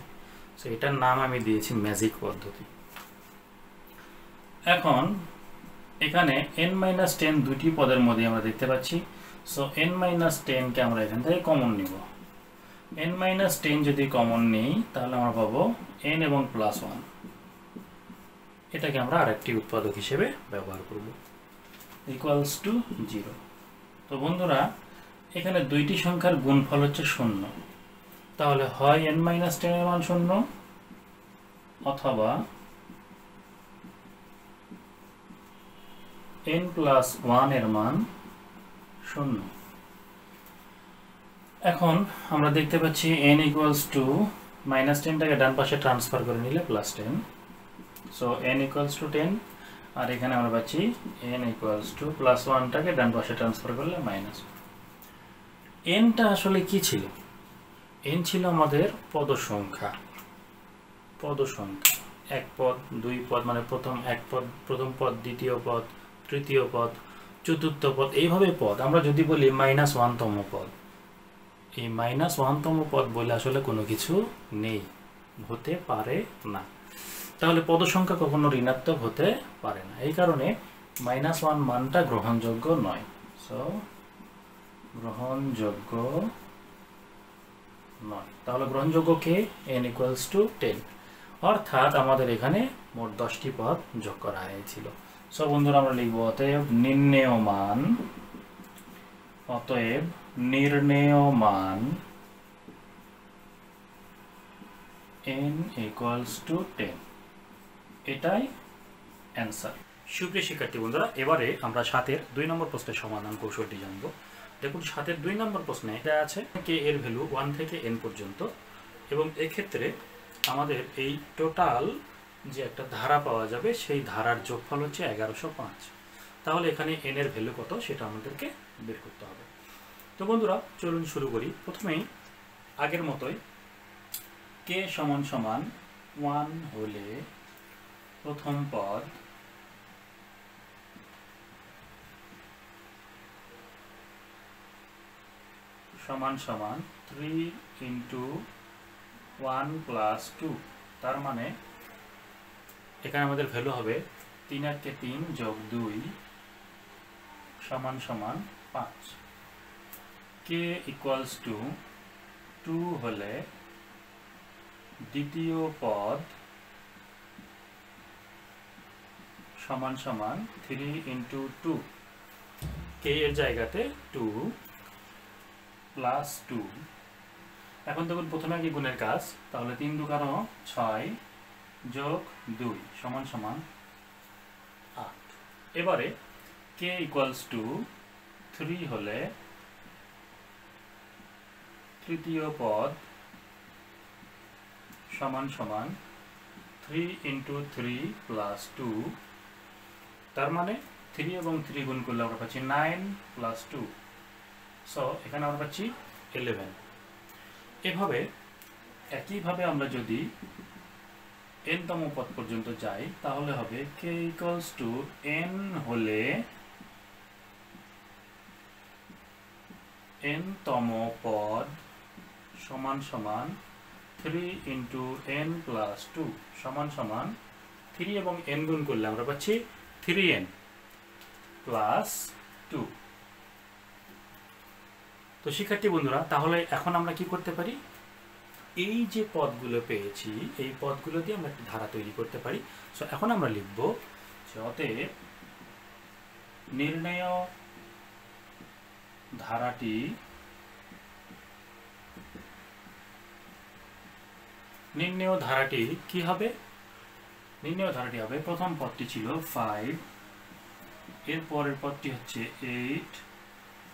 সো এটার নাম আমি দিয়েছি ম্যাজিক পদ্ধতি। এখন এখানে n-10 দুটি পদের মধ্যে আমরা দেখতে পাচ্ছি। সো n-10কে আমরা এখান থেকে কমন নিব। n-10 যদি কমন নেই তাহলে আমরা পাবো n এবং প্লাস 1, এটাকে আমরা আরেকটি উৎপাদক হিসেবে ব্যবহার করব, ইকুয়ালস টু 0। তো বন্ধুরা এখানে দুইটি সংখ্যার গুণফল হচ্ছে 0, তাহলে হয় n-10 এর মান 0 অথবা n প্লাস 1 এর মান 0। এখন আমরা দেখতে পাচ্ছি n ইকুয়ালস টু -10টাকে ডান পাশে ট্রান্সফার করে নিলে +10, সো n ইকুয়ালস টু 10, আর এখানে আমরা পাচ্ছি n ইকুয়ালস টু +1টাকে ডান পাশে ট্রান্সফার করলে -1। nটা আসলে কি ছিল? n ছিল আমাদের পদ সংখ্যা, এক পদ, দুই পদ মানে প্রথম এক পদ, প্রথম পদ, দ্বিতীয় পদ, তৃতীয় পদ, চতুর্থ পদ, এইভাবে পদ। আমরা যদি বলি -1তম পদ, এই -1তম পদ বলে আসলে কোনো কিছু নেই, হতে পারে না। তাহলে পদ সংখ্যা কখনো ঋণাত্মক হতে পারে না, এই কারণে -1 মানটা গ্রহণযোগ্য নয়। সো গ্রহণযোগ্য নয়, তাহলে গ্রহণযোগ্য কে? n ইকুয়ালস টু 10, অর্থাৎ আমাদের এখানে মোট 10টি পদ যোগ করা হয়েছিল। সো বন্ধুরা আমরা লিখব অতএব নির্ণেয় মান n ইকুয়ালস টু 10, এটাই অ্যান্সার। সুপ্রিয় শিক্ষার্থী বন্ধুরা, এবারে আমরা 7-এর 2 নম্বর প্রশ্নের সমাধান কৌশলটি জানব। দেখুন 7-এর 2 নম্বর প্রশ্নে এটা আছে কে এর ভ্যালু 1 থেকে n পর্যন্ত, এবং এক্ষেত্রে আমাদের এই টোটাল যে একটা ধারা পাওয়া যাবে সেই ধারার যোগফল হচ্ছে 1105। তাহলে এখানে n এর ভ্যালু কত সেটা আমাদেরকে বের করতে হবে। তো বন্ধুরা চলুন শুরু করি। প্রথমেই আগের মতোই k সমান সমান 1 হলে প্রথম পদ সমান সমান 3 ইন্টু 1 প্লাস 2, তার মানে এখানে আমাদের ভ্যালু হবে 3 আর 3 যোগ 2 সমান সমান 5। k ইকুয়ালস টু 2 হলে দ্বিতীয় পদ সমান সমান 3 ইন্টু 2, k এর জায়গাতে 2 প্লাস 2। এখন দেখুন প্রথমে কি গুণের কাজ, তাহলে 3 2 6 যোগ 2 সমান সমান 8। এবারে k ইকুয়ালস টু 3 হলে তৃতীয় পদ সমান সমান 3 ইন্টু 3 প্লাস 2, তার মানে 3 এবং 3 গুণ করলে আমরা পাচ্ছি 9 প্লাস 2, সো এখানে আমরা পাচ্ছি 11। এভাবে একইভাবে আমরা যদি n তম পদ পর্যন্ত যাই তাহলে হবে k ইকুয়ালস টু n হলে n তম পদ সমান সমান 3 ইন্টু n প্লাস 2 সমান সমান 3 এবং n গুণ করলে আমরা পাচ্ছি 3n প্লাস 2। তো শিক্ষার্থী বন্ধুরা তাহলে এখন আমরা কি করতে পারি, এই যে পদগুলো পেয়েছি এই পদগুলো দিয়ে আমরা একটা ধারা তৈরি করতে পারি। সো এখন আমরা লিখব অতএব নির্ণেয় ধারাটি নির্ণেয় ধারাটি কি হবে? নির্ণেয় ধারাটি হবে প্রথম পদটি ছিল 5, এর পরের পদটি হচ্ছে 8,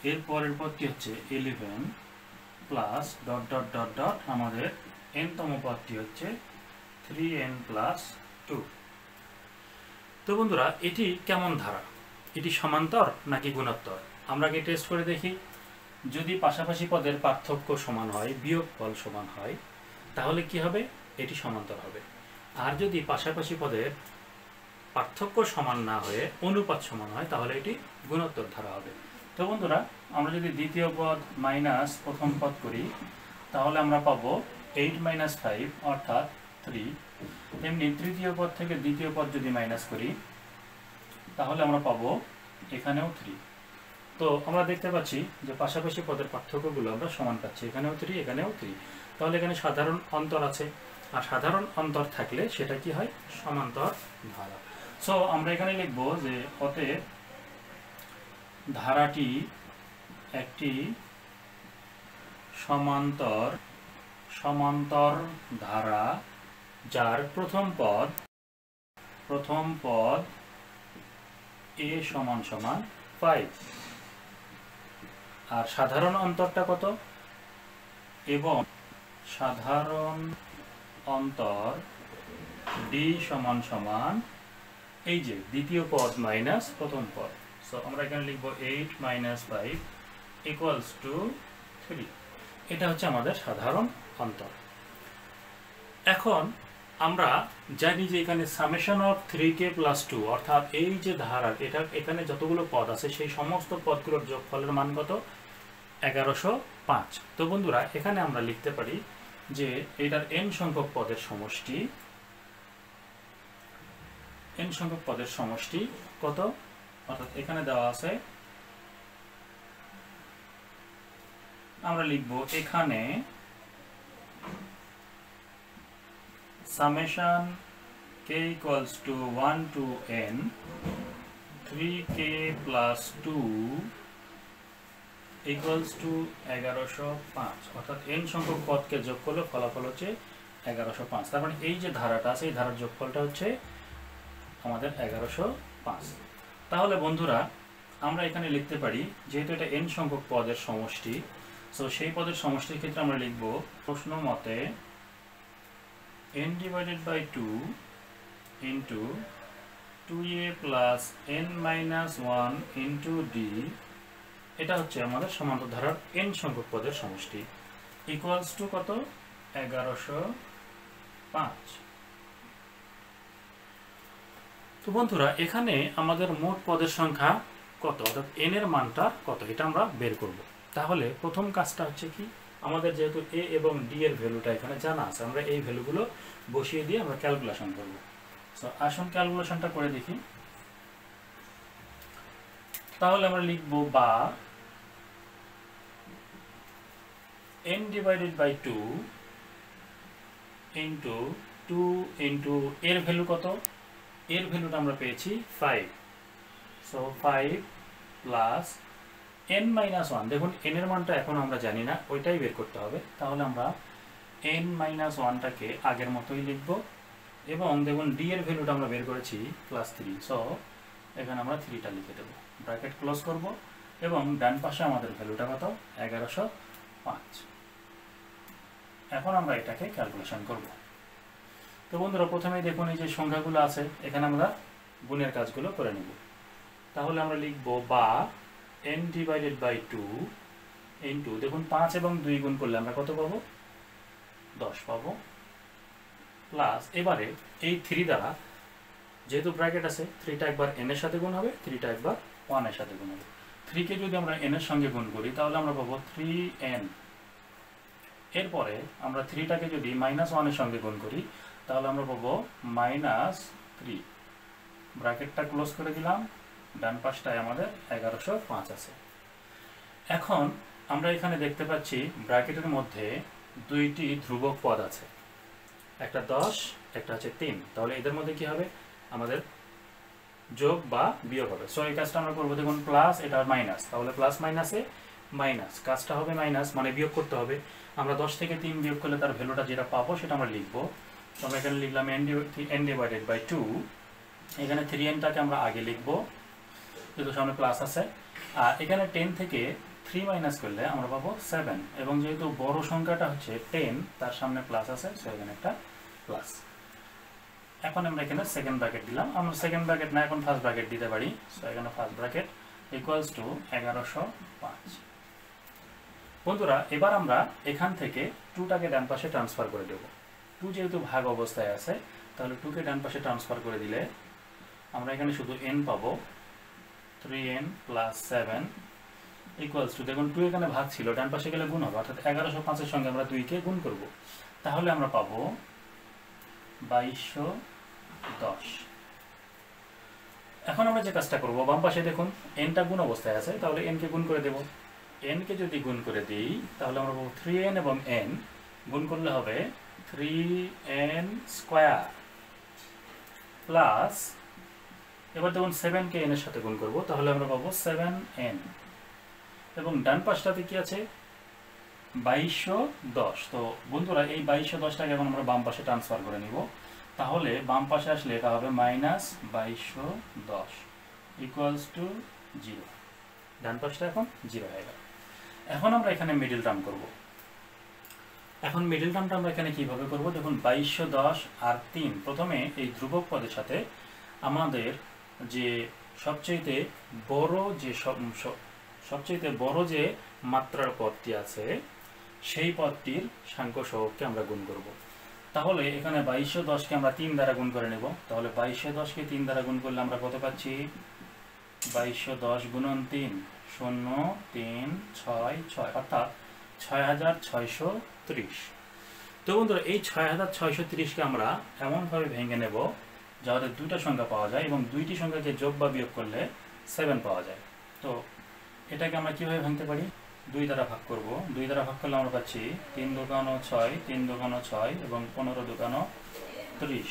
এর পরের পদটি হচ্ছে 11 plus dot dot dot dot আমাদের n-তম পদটি হচ্ছে 3n প্লাস 2। তো বন্ধুরা এটি কেমন ধারা? এটি সমান্তর নাকি গুণোত্তর? আমরা কি টেস্ট করে দেখি। যদি পাশাপাশি পদের পার্থক্য সমান হয়, বিয়োগফল সমান হয়, তাহলে কি হবে? এটি সমান্তর হবে। আর যদি পাশাপাশি পদের পার্থক্য সমান না হয়ে অনুপাত সমান হয়, তাহলে এটি গুণোত্তর ধারা হবে। তো বন্ধুরা আমরা যদি দ্বিতীয় পদ মাইনাস প্রথম পদ করি, তাহলে আমরা পাবো 8 - 5 অর্থাৎ 3। তেমনি তৃতীয় পদ থেকে দ্বিতীয় পদ যদি মাইনাস করি, তাহলে আমরা পাবো এখানেও 3। তো আমরা দেখতে পাচ্ছি যে পাশাপাশি পদের পার্থক্যগুলো আমরা সমান পাচ্ছি, এখানেও 3, এখানেও 3। তাহলে এখানে সাধারণ অন্তর আছে, আর সাধারণ অন্তর থাকলে সেটা কি হয়? সমান্তর ধারা। সো আমরা এখানে লিখব যে অতএব ধারাটি একটি সমান্তর ধারা যার প্রথম পদ a সমান সমান 5, আর সাধারণ অন্তরটা কত? এবং সাধারণ অন্তর d সমান সমান এই যে দ্বিতীয় পদ মাইনাস প্রথম পদ। সো আমরা এখানে লিখব 8 - 5 = 3। এটা হচ্ছে আমাদের সাধারণ অন্তর। এখন আমরা জানি যে এখানে সামেশন অফ 3k + 2 অর্থাৎ এই যে ধারা, এটা এখানে যতগুলো পদ আছে সেই সমস্ত পদগুলোর যোগফলের মান কত? 1105। তো বন্ধুরা এখানে আমরা লিখতে পারি যে এটার n সংখ্যক পদের সমষ্টি কত? অর্থাৎ এখানে দেওয়া আছে, আমরা লিখব এখানে summation k = 1 to n 3k + 2 = 1105। অর্থাৎ n সংখ্যক পদকে যোগ করলে ফলাফল হচ্ছে 1105। তার মানে এই যে ধারাটা আছে, এই ধারার যোগফলটা হচ্ছে আমাদের 1105। তাহলে বন্ধুরা আমরা এখানে লিখতে পারি, যেহেতু এটা n সংখ্যক পদের সমষ্টি, সো সেই পদের সমষ্টির ক্ষেত্রে আমরা লিখব প্রশ্ন মতে n / 2 into 2a + n - 1 into d, এটা হচ্ছে আমাদের সমান্তর ধারার n সংখ্যক পদের সমষ্টি = কত? 1105। তো বন্ধুরা এখানে আমাদের মোট পদের সংখ্যা কত, অর্থাৎ n এর মানটা কত, এটা আমরা বের করব। তাহলে প্রথম কাজটা হচ্ছে কি, আমাদের যেহেতু a এবং d এর ভ্যালুটা এখানে জানা আছে, আমরা এই ভ্যালুগুলো বসিয়ে দিয়ে আমরা ক্যালকুলেশন করব। সো আসুন ক্যালকুলেশনটা করে দেখি। তাহলে আমরা লিখব বা n / 2 into 2 into এর ভ্যালু কত? এর ভ্যালুটা আমরা পেয়েছি 5। সো 5 প্লাস n - 1, দেখুন n এর মানটা এখন আমরা জানি না, ওইটাই বের করতে হবে। তাহলে আমরা n - 1টাকে আগের মতোই লিখব, এবং দেখুন d এর ভ্যালুটা আমরা বের করেছি +3। সো এখানে আমরা 3টা লিখে দেব, ব্র্যাকেট ক্লোজ করব, এবং ডান পাশে আমাদের ভ্যালুটা কত? 1105। এখন আমরা এটাকে ক্যালকুলেশন করব। তো বন্ধুরা প্রথমেই দেখুন এই যে সংখ্যাগুলো আছে, এখানে আমরা গুণের কাজগুলো করে নেব। তাহলে আমরা লিখব বা n / 2 ইন্টু, দেখুন 5 এবং 2 গুণ করলে আমরা কত পাবো? 10 পাবো, প্লাস এবারে এই 3 দ্বারা, যেহেতু ব্র্যাকেট আছে, 3টা একবার n এর সাথে গুণ হবে, 3টা একবার 1 এর সাথে গুণ হবে। 3 কে যদি আমরা n এর সঙ্গে গুণ করি, তাহলে আমরা পাবো 3n। এরপরে আমরা 3টাকে যদি -1 এর সঙ্গে গুণ করি, তাহলে আমরা পাবো -3। ব্র্যাকেটটা ক্লোজ করে দিলাম, ডান পাশটায় আমাদের 1105 আছে। এখন আমরা এখানে দেখতে পাচ্ছি ব্র্যাকেটের মধ্যে দুইটি ধ্রুবক পদ আছে, একটা 10, একটা হচ্ছে 3। তাহলে এদের মধ্যে কি হবে? আমাদের যোগ বা বিয়োগ হবে। সো এই কাজটা আমরা করবো, দেখুন প্লাস, এটা মাইনাস, তাহলে প্লাস মাইনাসে মাইনাস, কাজটা হবে মাইনাস মানে বিয়োগ করতে হবে। আমরা 10 থেকে 3 বিয়োগ করলে তার ভ্যালুটা যেটা পাবো সেটা আমরা লিখবো। তো আমরা এখানে লিখলাম n ডিভাইডেড বাই 2। এখানে 3nটাকে আমরা আগে লিখবো যেহেতু সামনে প্লাস আছে, আর এখানে 10 থেকে 3 মাইনাস করলে আমরা পাবো 7, এবং যেহেতু বড় সংখ্যাটা হচ্ছে 10 তার সামনে প্লাস আছে, সো এখানে একটা প্লাস। এখন আমরা এখানে সেকেন্ড ব্র্যাকেট দিলাম, আমরা সেকেন্ড ব্র্যাকেট না এখন ফার্স্ট ব্র্যাকেট দিতে পারি। সো এখানে ফার্স্ট ব্র্যাকেট ইকুয়ালস টু 1105। বন্ধুরা এবার আমরা এখান থেকে 2টাকে ডান পাশে ট্রান্সফার করে দেব। 2 যেহেতু ভাগ অবস্থায় আছে তাহলে 2কে ডান পাশে ট্রান্সফার করে দিলে আমরা এখানে শুধু n পাবো, 3n প্লাস 7 ইকুয়ালস টু, দেখুন 2 এখানে ভাগ ছিল, ডান পাশে গেলে গুণ হবে, অর্থাৎ 1105-এর সঙ্গে আমরা 2কে গুণ করব, তাহলে আমরা পাবো 2210। এখন আমরা যে কাজটা করব, বাম পাশে দেখুন nটা গুণ অবস্থায় আছে, তাহলে n কে গুণ করে দেব। n কে যদি গুণ করে দিই তাহলে আমরা পাবো 3n এবং n গুণ করলে হবে 3n স্কয়ার প্লাস, এবার দেখুন 7 কে n এর সাথে গুণ করব, তাহলে আমরা পাবো 7n, এবং ডান পাশটাতে কি আছে 2210। তো বন্ধুরা এই 2210টাকে এখন আমরা বাম পাশে ট্রান্সফার করে নিব, তাহলে বাম পাশে আসলে এটা হবে মাইনাস 2210 ইকুয়ালস টু 0। ডান পাশটা এখন 0 হয়ে গেল। এখন আমরা এখানে মিডল টার্ম করব। এখন মিডল টার্মটা আমরা এখানে কিভাবে করব, দেখুন 2210 আর 3, প্রথমে এই ধ্রুবক পদের সাথে আমাদের যে সবচেয়ে বড় যে মাত্রার পদটি আছে সেই পদটির সাংখ্য সহগকে আমরা গুণ করব। তাহলে এখানে 2210কে আমরা 3 দ্বারা গুণ করে নেব, তাহলে 2210কে 3 দ্বারা গুণ করলে আমরা কত পাচ্ছি, 2210 গুণন 3 0 3 6 6, অর্থাৎ 6630। তো বন্ধুরা এই 6630কে আমরা এমনভাবে ভেঙে নেব যাতে দুইটা সংখ্যা পাওয়া যায় এবং দুইটি সংখ্যাকে যোগ বা বিয়োগ করলে 7 পাওয়া যায়। তো এটাকে আমরা কিভাবে ভাঙতে পারি, 2 দ্বারা ভাগ করব। 2 দ্বারা ভাগ করলে আমরা পাচ্ছি 3 দুগুণ 6, 3 দুগুণ 6 এবং 15 দুগুণ 30।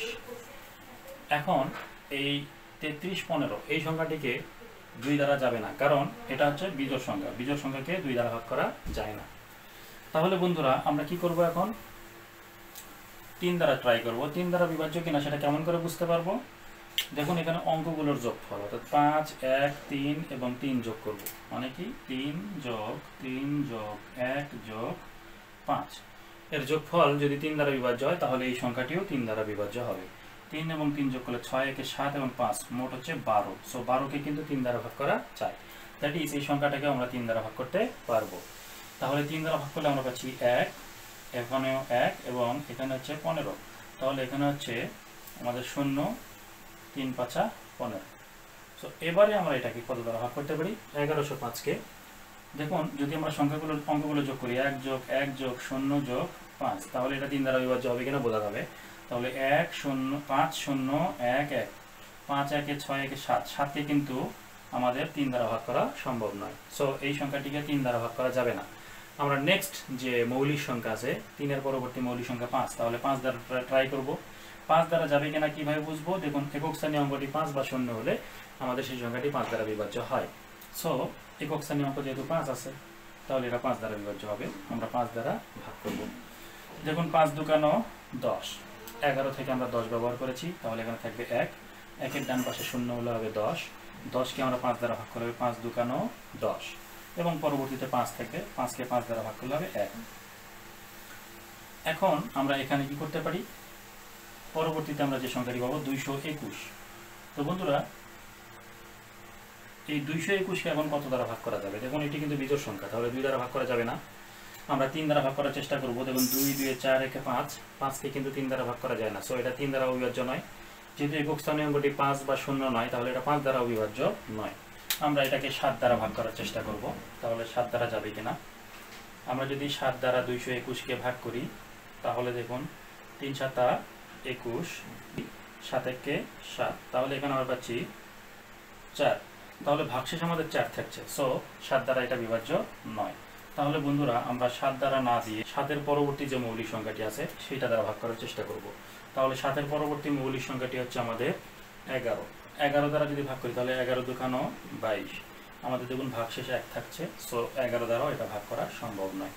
এখন এই 33 15 এই সংখ্যাটিকে 2 দ্বারা যাবে না, কারণ এটা হচ্ছে বিজোড় সংখ্যা, বিজোড় সংখ্যাকে 2 দ্বারা ভাগ করা যায় না। তাহলে বন্ধুরা আমরা কি করব, এখন 3 দ্বারা ট্রাই করব। 3 দ্বারা বিভাজ্য কিনা সেটা কেমন করে বুঝতে পারবো, দেখুন এখানে অঙ্কগুলোর যোগফল, অর্থাৎ 5 1 3 এবং 3 যোগ করব, মানে কি 3 যোগ 3 যোগ 1 যোগ 5, এর যোগফল যদি 3 দ্বারা বিভাজ্য হয় তাহলে এই সংখ্যাটিও 3 দ্বারা বিভাজ্য হবে। 3 এবং 3 যোগ করলে 6 1 7 এবং 5 মোট হচ্ছে 12। সো 12কে কিন্তু 3 দ্বারা ভাগ করা যায়, দ্যাট ইজ এই সংখ্যাটাকে আমরা 3 দ্বারা ভাগ করতে পারবো। তাহলে 3 দ্বারা ভাগ করলে আমরা পাচ্ছি 1, এখানেও 1 এবং এখানে হচ্ছে 15, তাহলে এখানে হচ্ছে আমাদের 0 3 5 15। সো এবারে আমরা এটাকে কত দ্বারা ভাগ করতে পারি, 1105কে দেখুন যদি আমরা অঙ্কগুলো যোগ করি 1 যোগ 1 যোগ 0 যোগ 5, তাহলে এটা 3 দ্বারা বিভাজ্য হবে কিনা বোঝা যাবে। তাহলে 1 0 5 0 1 1 5 1 6 1 7, 7কে কিন্তু আমাদের 3 দ্বারা ভাগ করা সম্ভব নয়, সো এই সংখ্যাটিকে 3 দ্বারা ভাগ করা যাবে না। আমরা নেক্সট যে মৌলিক সংখ্যা আছে 3 এর পরবর্তী মৌলিক সংখ্যা 5, তাহলে 5 দ্বারা ট্রাই করব। 5 দ্বারা যাবে কিনা কিভাবে বুঝবো, দেখুন একক স্থানীয় অঙ্কটি 5 বা 0 হলে আমাদের সেই সংখ্যাটি 5 দ্বারা বিভাজ্য হয়। সো একক স্থানীয় অঙ্ক যেহেতু 5 আছে তাহলে এটা 5 দ্বারা বিভাজ্য হবে, আমরা 5 দ্বারা ভাগ করব। দেখুন 5 দুগুণ 10, 11 থেকে আমরা 10 ব্যবহার করেছি, তাহলে এখানে থাকবে 1, 1 এর ডান পাশে 0 হলে হবে 10, 10কে আমরা 5 দ্বারা ভাগ করলে হবে 5 দুগুণ 10, এবং পরবর্তীতে 5 থেকে 5কে 5 দ্বারা ভাগ করলে হবে 1। এখন আমরা এখানে কি করতে পারি, পরবর্তীতে আমরা যে সংখ্যাটি পাবো 221। তো বন্ধুরা এই 221কে এখন কত দ্বারা ভাগ করা যাবে, দেখুন এটি কিন্তু বিজোড় সংখ্যা, তাহলে 2 দ্বারা ভাগ করা যাবে না, আমরা 3 দ্বারা ভাগ করার চেষ্টা করব। দেখুন 2 2 4 1 5, 5কে কিন্তু 3 দ্বারা ভাগ করা যায় না, সো এটা 3 দ্বারা অবিভাজ্য নয়। যেহেতু একক স্থানীয় অঙ্কটি 5 বা 0 নয় তাহলে এটা 5 দ্বারা অবিভাজ্য নয়। আমরা এটাকে 7 দ্বারা ভাগ করার চেষ্টা করব, তাহলে 7 দ্বারা যাবে কিনা। আমরা যদি 7 দ্বারা 221কে ভাগ করি তাহলে দেখুন 3 7 21, 7 1 7, তাহলে এখানে আমরা পাচ্ছি 4, তাহলে ভাগশেষ আমাদের 4 থাকছে, সো 7 দ্বারা এটা বিভাজ্য নয়। তাহলে বন্ধুরা আমরা 7 দ্বারা না দিয়ে 7 এর পরবর্তী যে মৌলিক সংখ্যাটি আছে সেটা দ্বারা ভাগ করার চেষ্টা করব। তাহলে 7 এর পরবর্তী মৌলিক সংখ্যাটি হচ্ছে আমাদের 11, 11 দ্বারা যদি ভাগ করি তাহলে 11 দুগুণ 22, আমাদের দেখুন ভাগশেষে 1 থাকছে, সো 11 দ্বারাও এটা ভাগ করা সম্ভব নয়।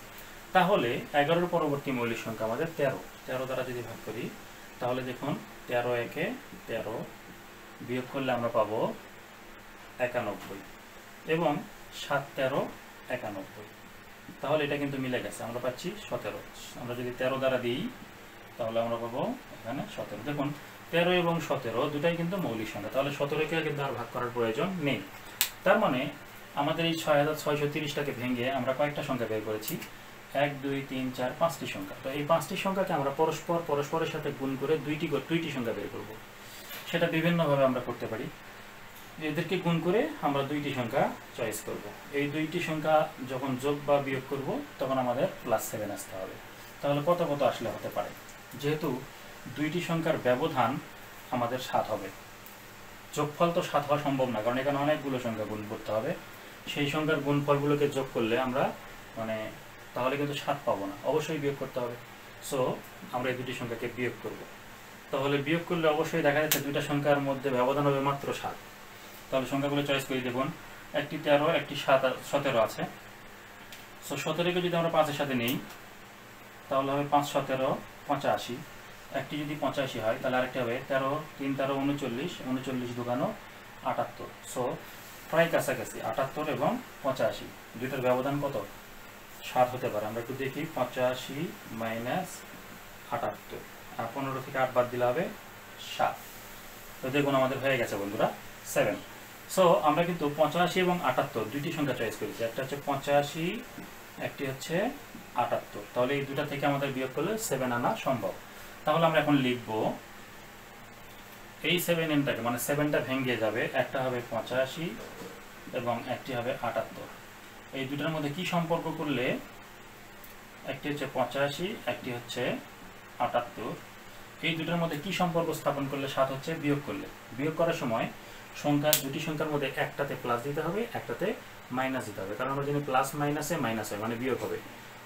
তাহলে 11-এর পরবর্তী মৌলিক সংখ্যা আমাদের 13 দ্বারা যদি ভাগ করি তাহলে দেখুন 13 একে 13, বিয়োগ করলে আমরা পাবো 91 এবং 7 13 91, তাহলে এটা কিন্তু মিলে গেছে, আমরা পাচ্ছি 17। আমরা যদি 13 দ্বারা দিই তাহলে আমরা পাবো এখানে 17। দেখুন 13 এবং 17 দুটাই কিন্তু মৌলিক সংখ্যা, তাহলে 17কে কিন্তু আর ভাগ করার প্রয়োজন নেই। তার মানে আমাদের এই 6630টাকে ভেঙে আমরা কয়েকটা সংখ্যা বের করেছি, 1 2 3 4 5টি সংখ্যা। তো এই 5টি সংখ্যাকে আমরা পরস্পরের সাথে গুণ করে দুইটি সংখ্যা বের করব। সেটা বিভিন্নভাবে আমরা করতে পারি। এদেরকে গুণ করে আমরা দুইটি সংখ্যা চয়েস করব। এই দুইটি সংখ্যা যখন যোগ বা বিয়োগ করব তখন আমাদের +7 আসতে হবে। তাহলে কত কত আসলে হতে পারে? যেহেতু দুইটি সংখ্যার ব্যবধান আমাদের 7 হবে, যোগফল তো 7 হওয়া সম্ভব না, কারণ এখানে অনেকগুলো সংখ্যা গুণ করতে হবে। সেই সংখ্যার গুণফলগুলোকে যোগ করলে আমরা তাহলে কিন্তু 7 পাবো না, অবশ্যই বিয়োগ করতে হবে। সো আমরা এই দুটি সংখ্যাকে বিয়োগ করব। তাহলে বিয়োগ করলে অবশ্যই দেখা যাচ্ছে দুইটা সংখ্যার মধ্যে ব্যবধান হবে মাত্র 7। তাহলে সংখ্যাগুলো চয়েস করি। দেখুন একটি 13, একটি 17 আছে। সো 17কে যদি আমরা 5-এর সাথে নেই তাহলে হবে 5 17 85। একটি যদি 85 হয় তাহলে আরেকটি হবে 13 3 13 39, 39 দুগানো 78। সো প্রায় কাছাকাছি 78 এবং 85, দুইটার ব্যবধান কত? 7 হতে পারে। আমরা একটু দেখি, 85 মাইনাস 78, আর 15 থেকে 8 বাদ দিলে হবে 7। তো দেখুন আমাদের হয়ে গেছে বন্ধুরা 7। সো আমরা কিন্তু 85 এবং 78 দুইটি সংখ্যা চয়েস করেছি, একটা হচ্ছে 85, একটি হচ্ছে 78। তাহলে এই দুটা থেকে আমাদের বিয়োগ করলে 7 আনা সম্ভব। তাহলে আমরা এখন লিখব এই 7nটাকে, মানে 7টা ভেঙে যাবে, একটা হবে 85 এবং একটি হবে 78। এই দুটার মধ্যে কি সম্পর্ক করলে, একটি হচ্ছে 85, একটি হচ্ছে 78, এই দুটার মধ্যে কি সম্পর্ক স্থাপন করলে 7 হচ্ছে? বিয়োগ করলে। বিয়োগ করার সময় দুটি সংখ্যার মধ্যে একটাতে প্লাস দিতে হবে, একটাতে মাইনাস দিতে হবে, কারণ আমরা জানি প্লাস মাইনাসে মাইনাস হয় মানে বিয়োগ হবে।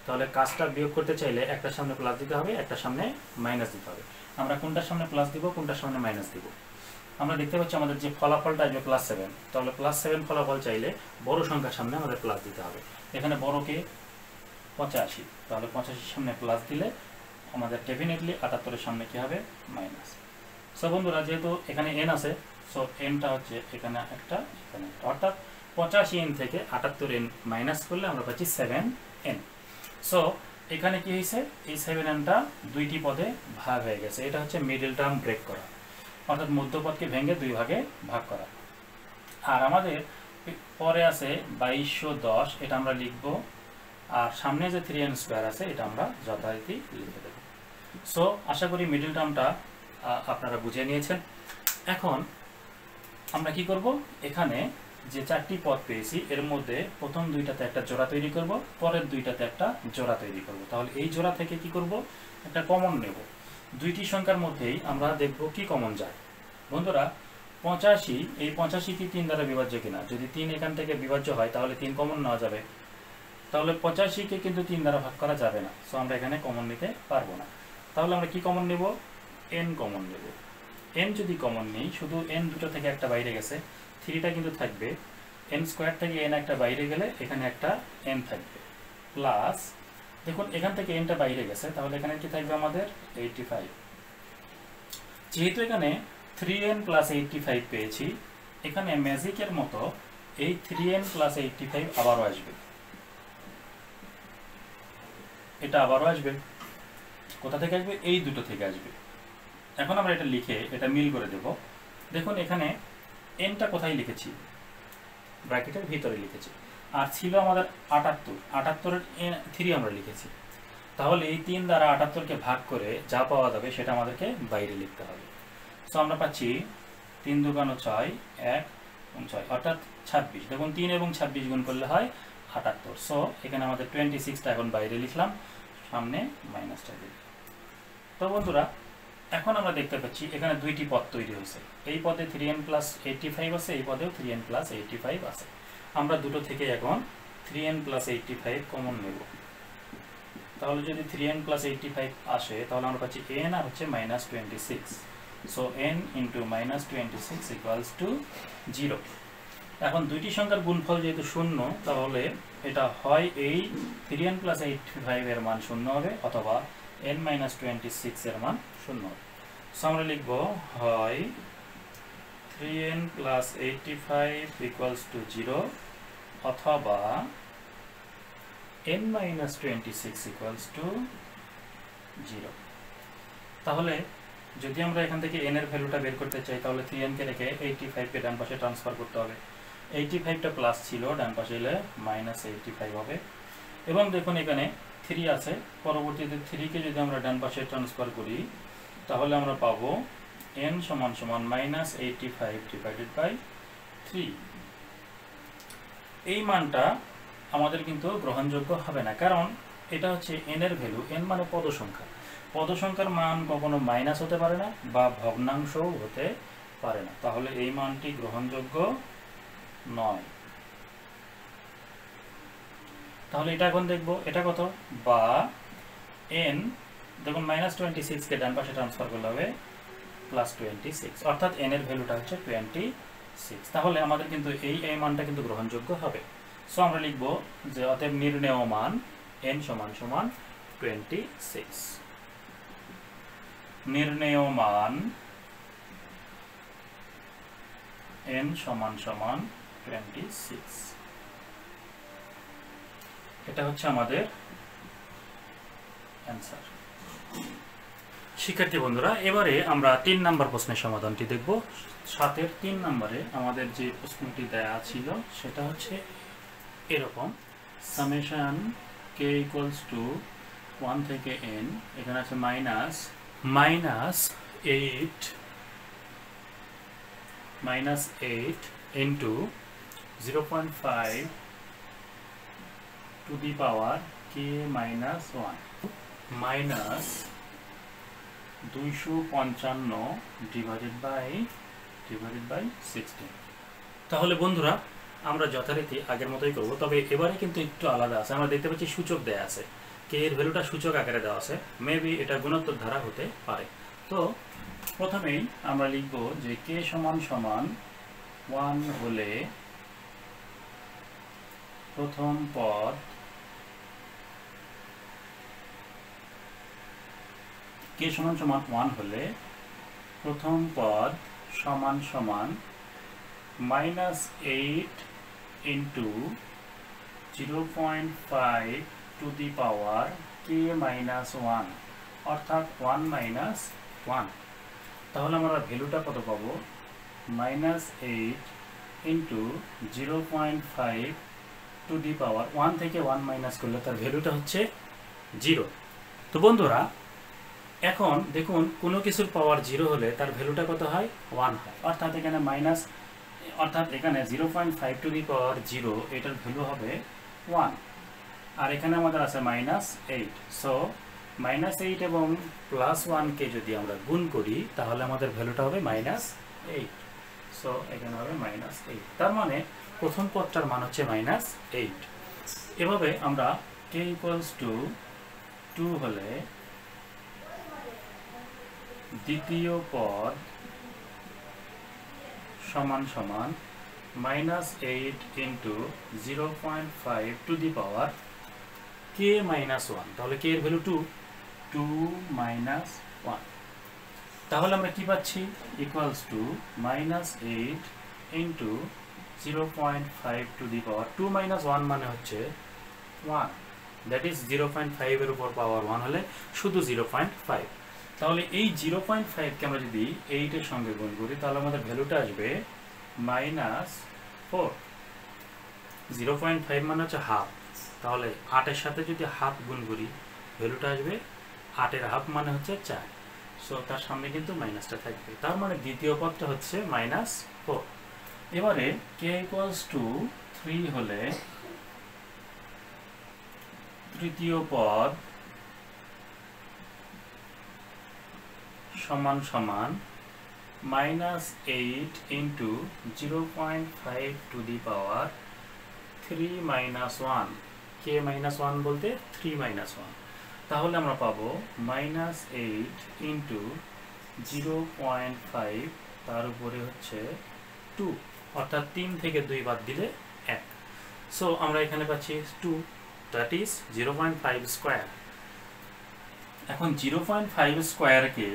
তাহলে কাজটা বিয়োগ করতে চাইলে একটার সামনে প্লাস দিতে হবে, একটার সামনে মাইনাস দিতে হবে। আমরা কোনটার সামনে প্লাস দিব, কোনটার সামনে মাইনাস দিব? আমরা দেখতে পাচ্ছি আমাদের যে ফলাফলটা আসবে +7। তাহলে +7 ফলাফল চাইলে বড় সংখ্যার সামনে আমাদের প্লাস দিতে হবে। এখানে বড়কে 85, তাহলে 85-এর সামনে প্লাস দিলে আমাদের ডেফিনেটলি 78-এর সামনে কি হবে? মাইনাস। সো বন্ধুরা, যেহেতু এখানে n আছে, সো nটা হচ্ছে এখানে একটা, এখানে একটা, অর্থাৎ 85n থেকে 78n মাইনাস করলে আমরা পাচ্ছি 7n। সো এখানে কি হয়েছে? এই 7nটা দুইটি পদে ভাগ হয়ে গেছে। এটা হচ্ছে মিডল টার্ম ব্রেক করা, অর্থাৎ মধ্যপদকে ভেঙে দুই ভাগে ভাগ করা। আর আমাদের পরে আছে 2210, এটা আমরা লিখব, আর সামনে যে 3n² আছে এটা আমরা যথারীতি লিখে দেব। সো আশা করি মিডল টার্মটা আপনারা বুঝে নিয়েছেন। এখন আমরা কি করব, এখানে যে 4টি পদ পেয়েছি এর মধ্যে প্রথম দুইটাতে একটা জোড়া তৈরি করব, পরের দুইটাতে একটা জোড়া তৈরি করব। তাহলে এই জোড়া থেকে কি করব, একটা কমন নেব। দুইটি সংখ্যার মধ্যেই আমরা দেখব কি কমন যায়। বন্ধুরা 85, এই 85 কি 3 দ্বারা বিভাজ্য কিনা? যদি 3 এখান থেকে বিভাজ্য হয় তাহলে 3 কমন নেওয়া যাবে। তাহলে 85কে কিন্তু 3 দ্বারা ভাগ করা যাবে না, সো আমরা এখানে কমন নিতে পারবো না। তাহলে আমরা কি কমন নেব? n কমন নেব। n যদি কমন নেই, শুধু n দুটো থেকে একটা বাইরে গেছে, 3টা কিন্তু থাকবে, n² থেকে n একটা বাইরে গেলে এখানে একটা n থাকবে, প্লাস দেখুন এখান থেকে nটা বাইরে গেছে, তাহলে এখানে কি থাকবে আমাদের? 85। যেহেতু এখানে 3n + 85 পেয়েছি, এখানে ম্যাজিকের মতো এই 3n + 85 আবারও আসবে, এটা আবারও আসবে। কোথা থেকে আসবে? এই দুটো থেকে আসবে। এখন আমরা এটা লিখে এটা মিল করে দেব। দেখুন এখানে nটা কোথায় লিখেছি? ব্র্যাকেটের ভিতরে লিখেছি। আর ছিল আমাদের 78, 78-এর 3 আমরা লিখেছি। তাহলে এই 3 দ্বারা 78কে ভাগ করে যা পাওয়া যাবে সেটা আমাদেরকে বাইরে লিখতে হবে। সো আমরা পাচ্ছি 3 × 2 = 6, 1 এবং 6 অর্থাৎ 26। দেখুন 3 এবং 26 গুণ করলে হয় 78। সো এখানে আমাদের 26টা এখন বাইরে লিখলাম, সামনে মাইনাসটা দিই। তো বন্ধুরা, এখন আমরা দেখতে পাচ্ছি এখানে দুইটি পদ তৈরি হয়েছে। এই পদে 3n + 85 আছে, এই পদেও 3n + 85 আছে। আমরা দুটো থেকে এখন 3n + 85 কমন নেব। তাহলে যদি 3n + 85 আসে তাহলে আমরা পাচ্ছি n আর হচ্ছে -26। So n × -26 = 0। এখন দুইটি সংখ্যার গুণফল যেহেতু শূন্য, তাহলে এটা হয় এই 3n + 85 এর মান শূন্য হবে, অথবা n - 26 এর মান শূন্য হবে। সো আমরা লিখব হয় 3n + 85 = 0, অথবা n - 26 = 0। তাহলে যদি আমরা এখান থেকে n এর ভ্যালুটা বের করতে চাই, তাহলে 3n কে রেখে 85 কে ডান পাশে ট্রান্সফার করতে হবে। 85 টা প্লাস ছিল, ডান পাশে এলে -85 হবে। এবং দেখুন এখানে 3 আছে, পরবর্তীতে 3 কে যদি আমরা ডান পাশে ট্রান্সফার করি, তাহলে আমরা পাবো n = -85/3। এই মানটা আমাদের কিন্তু গ্রহণযোগ্য হবে না, কারণ এটা হচ্ছে n এর ভ্যালু। n মানে পদ সংখ্যা, পদ সংখ্যার মান কখনো মাইনাস হতে পারে না বা ভগ্নাংশও হতে পারে না, তাহলে এই মানটি গ্রহণযোগ্য নয়। তাহলে এটা এখন দেখব এটা কত, বা n দেখুন -26 কে ডান পাশে ট্রান্সফার করলে হবে +26, অর্থাৎ n এর ভ্যালুটা হচ্ছে 26। তাহলে আমাদের কিন্তু এই মানটা কিন্তু গ্রহণযোগ্য হবে। সো আমরা লিখব যে অতএব নির্ণেয় মান n = 26। নির্ণেয় মান n = 26। এটা হচ্ছে আমাদের অ্যান্সার। শিক্ষার্থী বন্ধুরা, এবারে আমরা 3 নম্বর প্রশ্নের সমাধানটি দেখব। 7 এর 3 নম্বরে আমাদের যে প্রশ্নটি দেয়া ছিল সেটা হচ্ছে এরকম, সামেশন k = 1 থেকে n, এখানে আছে -8 into 0.5 to the power k - 1 -255 divided by 16। তাহলে বন্ধুরা আমরা যথারীতি আগের মতোই করব, তবে এবারে কিন্তু একটু আলাদা আছে। আমরা দেখতে পাচ্ছি সূচক দেয়া আছে, k এর ভ্যালুটা সূচক আকারে দেওয়া আছে, মেবি এটা গুণোত্তর ধারা হতে পারে। তো প্রথমেই আমরা লিখব যে k = 1 হলে প্রথম পদ k = 1 হলে প্রথম পদ সমান -8 into 0.5 to the power k - 1, অর্থাৎ 1 - 1। তাহলে আমরা ভ্যালুটা কত পাবো, -8 into 0.5 to the power 1 থেকে 1 মাইনাস করলে তার ভ্যালুটা হচ্ছে 0। তো বন্ধুরা এখন দেখুন কোনো কিছুর পাওয়ার 0 হলে তার ভ্যালুটা কত হয়, 1 হয়, অর্থাৎ এখানে 0.5 to the power 0, এটার ভ্যালু হবে 1, আর এখানে আমাদের আছে -8। সো -8 এবং +1 কে যদি আমরা গুণ করি তাহলে আমাদের ভ্যালুটা হবে -8। সো এখানে হবে -8, তার মানে প্রথম পদটার মান হচ্ছে -8। এভাবে আমরা k = 2 হলে দ্বিতীয় পদ সমান -8 into 0.5 to the power k - 1, তাহলে k এর ভ্যালু 2 - 1। তাহলে আমরা কি পাচ্ছি, -8 into 0.5 to the power 2 - 1 মানে হচ্ছে 1, দ্যাট ইজ 0.5 এর উপর পাওয়ার 1 হলে শুধু 0.5। তাহলে এই 0.5 কে আমরা যদি 8 এর সঙ্গে গুণ করি তাহলে আমাদের ভ্যালুটা আসবে -4। 0.5 মানে হচ্ছে হাফ, তাহলে 8 এর সাথে যদি হাফ গুণ করি ভ্যালুটা আসবে 8 এর হাফ মানে হচ্ছে 4। সো তার সামনে কিন্তু মাইনাসটা থাকবে, তার মানে দ্বিতীয় পদটা হচ্ছে -4। এবারে k = 3 হলে তৃতীয় পদ সমান -8 into 0.5 to the power 3 - 1, k - 1 বলতে 3 - 1, তাহলে আমরা পাবো -8 into 0.5 তার উপরে হচ্ছে 2। অর্থাৎ 3 থেকে 2 বাদ দিলে 1। সো আমরা এখানে পাচ্ছি 2, দ্যাট ইজ 0.5 স্কোয়ার। এখন 0.5 স্কোয়ারকে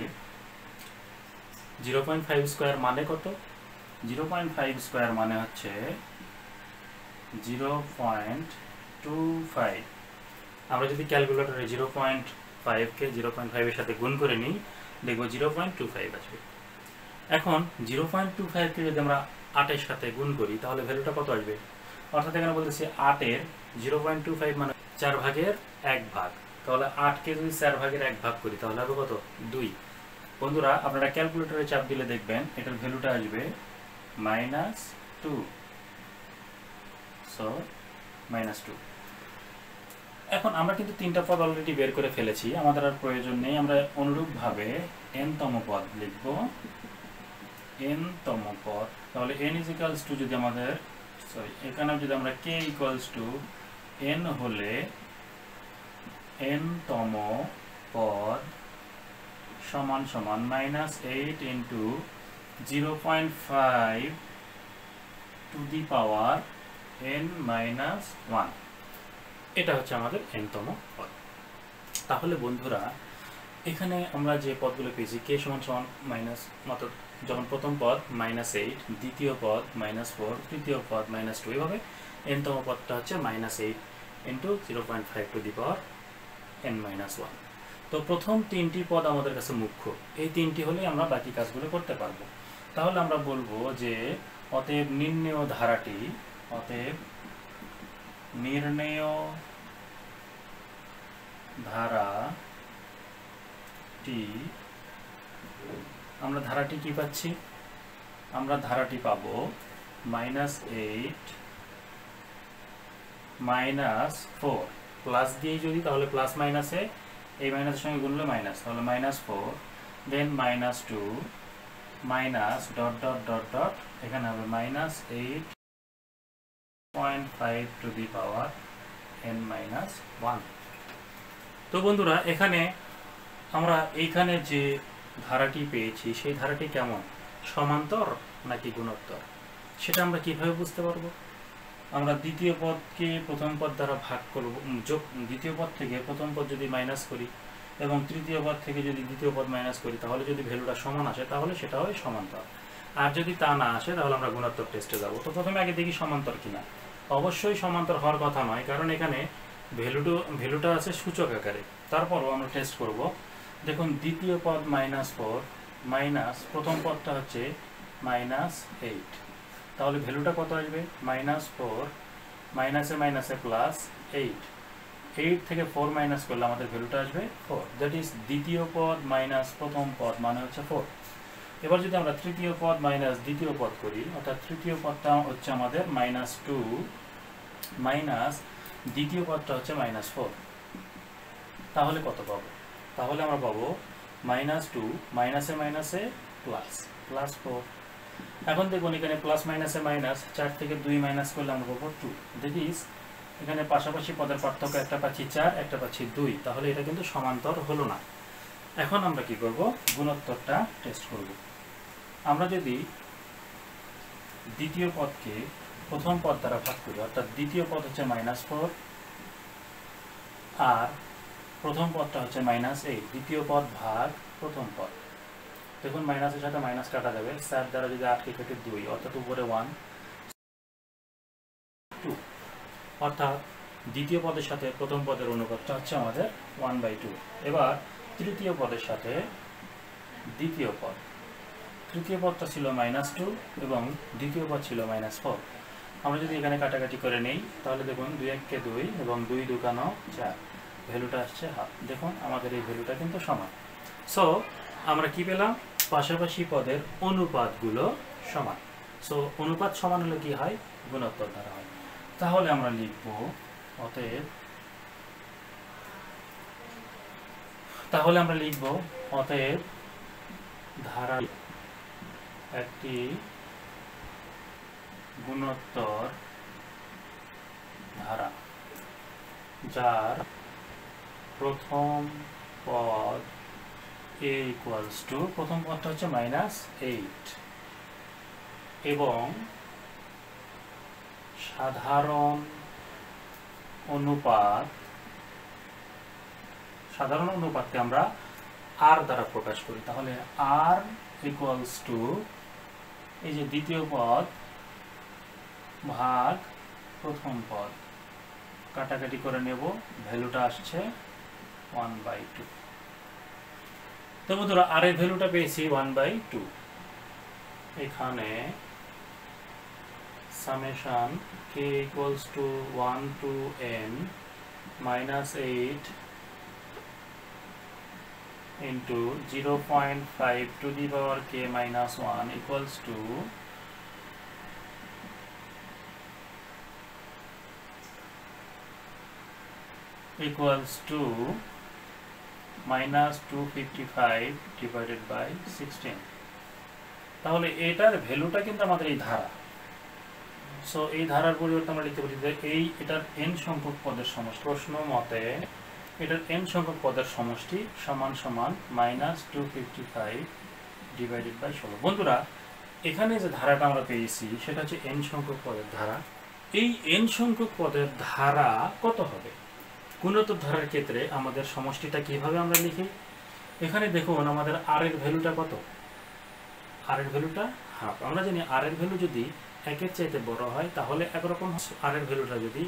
0.5 স্কোয়ার মানে কত? 0.5 স্কোয়ার মানে হচ্ছে 0.25। আমরা যদি ক্যালকুলেটরে 0.5কে 0.5 এর সাথে গুণ করে নিই, দেখব 0.25 আসবে। এখন 0.25কে যদি আমরা 8 এর সাথে গুণ করি তাহলে ভ্যালুটা কত আসবে? অর্থাৎ এখানে বলতেছি 8 এর 0.25 মানে 4 ভাগের 1 ভাগ। তাহলে 8কে যদি 4 ভাগের 1 ভাগ করি তাহলে হবে কত? 2। বন্ধুরা আপনারা ক্যালকুলেটরে চাপ দিলে দেখবেন এটার ভ্যালুটা আসবে -2। সো -2। এখন আমরা কিন্তু 3টা পদ অলরেডি বের করে ফেলেছি, আমাদের আর প্রয়োজন নেই। আমরা অনুরূপভাবে n-তম পদ লিখব। n-তম পদ, তাহলে n ইকুয়ালস টু যদি আমাদের এখানে যদি আমরা k ইকুয়ালস টু n হলে n-তম পদ সমান সমান -8 into 0.5 two the power n-1। এটা হচ্ছে আমাদের n-তম পদ। তাহলে বন্ধুরা এখানে আমরা যে পদগুলো পেয়েছি k সমান সমান মাইনাস, অর্থাৎ যখন প্রথম পদ -8, দ্বিতীয় পদ -4, তৃতীয় পদ -2, এভাবে n-তম পদটা হচ্ছে -8 into 0.5 two the power n-1। তো প্রথম 3টি পদ আমাদের কাছে মুখ্য, এই 3টি হলে আমরা বাকি কাজগুলো করতে পারবো। তাহলে আমরা বলবো যে অতএব নির্ণেয় ধারাটি, অতএব নির্ণেয় ধারাটি, আমরা ধারাটি কি পাচ্ছি? আমরা ধারাটি পাবো -8 -4 প্লাস দিয়ে যদি, তাহলে প্লাস মাইনাসে এই মাইনাসের সঙ্গে গুনলে মাইনাস, তাহলে -4 দেন -2 minus dot dot dot dot, এখানে হবে -8.5 টু দি পাওয়ার n-1। তো বন্ধুরা এখানে আমরা এইখানে যে ধারাটি পেয়েছি সেই ধারাটি কেমন, সমান্তর নাকি গুণোত্তর, সেটা আমরা কিভাবে বুঝতে পারবো? আমরা দ্বিতীয় পদকে প্রথম পদ দ্বারা ভাগ করব, দ্বিতীয় পদ থেকে প্রথম পদ যদি মাইনাস করি এবং তৃতীয় পদ থেকে যদি দ্বিতীয় পদ মাইনাস করি, তাহলে যদি ভ্যালুটা সমান আসে তাহলে সেটা হয় সমান্তর। আর যদি তা না আসে তাহলে আমরা গুণোত্তর টেস্টে যাব। তো প্রথমে আগে দেখি সমান্তর কিনা। অবশ্যই সমান্তর হওয়ার কথা নয়, কারণ এখানে ভ্যালুটা আছে সূচক আকারে। তারপরও আমরা টেস্ট করব। দেখুন দ্বিতীয় পদ -4 মাইনাস প্রথম পদটা হচ্ছে -8, তাহলে ভ্যালুটা কত আসবে? -4 মাইনাসে মাইনাসে প্লাস 8, 8 থেকে 4 মাইনাস করলে আমাদের ভ্যালুটা আসবে 4, দ্যাট ইজ দ্বিতীয় পদ মাইনাস প্রথম পদ মানে হচ্ছে 4। এবার যদি আমরা তৃতীয় পদ মাইনাস দ্বিতীয় পদ করি, অর্থাৎ তৃতীয় পদটা হচ্ছে আমাদের -2 মাইনাস দ্বিতীয় পদটা হচ্ছে -4, তাহলে কত পাবো? তাহলে আমরা পাবো -2 মাইনাসে মাইনাসে প্লাস 4। এখন দেখুন এখানে প্লাস মাইনাসে মাইনাস, 4 থেকে 2 মাইনাস করলে আমরা পাবো 2, দ্যাট ইজ এখানে পাশাপাশি পদের পার্থক্য, একটা পাচ্ছি 4, একটা পাচ্ছি 2, তাহলে এটা কিন্তু সমান্তর হলো না। এখন আমরা কি করব? গুণোত্তরটা টেস্ট করব। আমরা যদি দ্বিতীয় পদকে প্রথম পদ দ্বারা ভাগ করি, অর্থাৎ দ্বিতীয় পদ হচ্ছে -4 আর প্রথম পদটা হচ্ছে -8, দ্বিতীয় পদ ভাগ প্রথম পদ। দেখুন মাইনাসের সাথে মাইনাস কাটা যাবে, 4 দ্বারা যদি 8 কে কেটে 2, অর্থাৎ উপরে 1 2, অর্থাৎ দ্বিতীয় পদের সাথে প্রথম পদের অনুপাতটা হচ্ছে আমাদের 1/2। এবার তৃতীয় পদের সাথে দ্বিতীয় পদ, তৃতীয় পদটা ছিল -2 এবং দ্বিতীয় পদ ছিল -4। আমরা যদি এখানে কাটাকাটি করে নেই তাহলে দেখুন 2 1 কে 2 এবং 2 2 4, ভ্যালুটা আসছে হাফ। দেখুন আমাদের এই ভ্যালুটা কিন্তু সমান। সো আমরা কি পেলাম? পাশাপাশি পদের অনুপাতগুলো সমান। সো অনুপাত সমান হলে কি হয়? গুণোত্তর দ্বারা হয়। তাহলে আমরা লিখব অতএব ধারা একটি গুণোত্তর ধারা যার প্রথম পদ a ইকুয়ালস টু, প্রথম পদটা হচ্ছে -8 এবং সাধারণ অনুপাতকে আমরা আর দ্বারা প্রকাশ করি, তাহলে আর ইকুয়ালস টু এই যে দ্বিতীয় পদ ভাগ প্রথম পদ, কাটাকাটি করে নেব, ভ্যালুটা আসছে 1/2। তো বন্ধুরা আর এর ভ্যালুটা পেয়েছি 1/2। এখানে summation k equals to 1 to n minus 8 into 0.5 to the power k minus 1 equals to minus 255 divided by 16। তাহলে এটার ভ্যালুটা কিন্তু আমাদের এই ধারা, সো এই ধারার পরিবর্তে আমরা লিখতে পারি যে এটার n সংখ্যক পদের সমষ্টি, প্রশ্ন মতে এটার n সংখ্যক পদের সমষ্টি সমান সমান -255 ডিভাইডেড বাই 16। বন্ধুরা এখানে যে ধারাটা আমরা পেয়েছি সেটা হচ্ছে n সংখ্যক পদের ধারা। এই n সংখ্যক পদের ধারা কত হবে? গুণোত্তর ধারার ক্ষেত্রে আমাদের সমষ্টিটা কিভাবে আমরা লিখি? এখানে দেখুন আমাদের r এর ভ্যালুটা কত, r এর ভ্যালুটা হাফ। আমরা জানি r এর ভ্যালু যদি 1 এর চাইতে বড় হয় তাহলে একরকম, r এর ভ্যালুটা যদি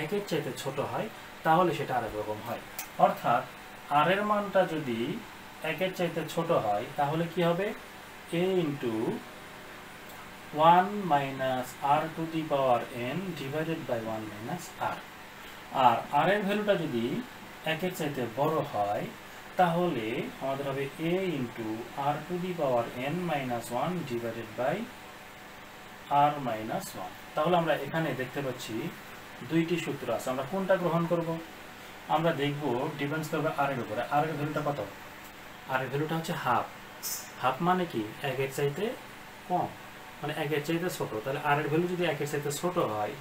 1 এর চাইতে ছোট হয় তাহলে সেটা আরেক রকম হয়। অর্থাৎ r এর মানটা যদি 1 এর চাইতে ছোট হয় তাহলে কি হবে? a into 1 minus r to the power n divided by 1 minus r। R r এর ভ্যালুটা যদি 1 এর চাইতে বড় হয় তাহলে আমাদের হবে a into r to the power n minus 1 divided by r minus 1। তাহলে আমরা এখানে দেখতে পাচ্ছি দুইটি সূত্র আছে, আমরা কোনটা গ্রহণ করব? আমরা দেখব ডিপেন্ডস করবে r এর উপরে। r এর ভ্যালুটা কত? r এর ভ্যালুটা হচ্ছে হাফ। হাফ মানে কি? 1 এর চাইতে কম, মানে 1 এর চাইতে ছোট। তাহলে r এর ভ্যালু যদি 1 এর চাইতে ছোট হয়,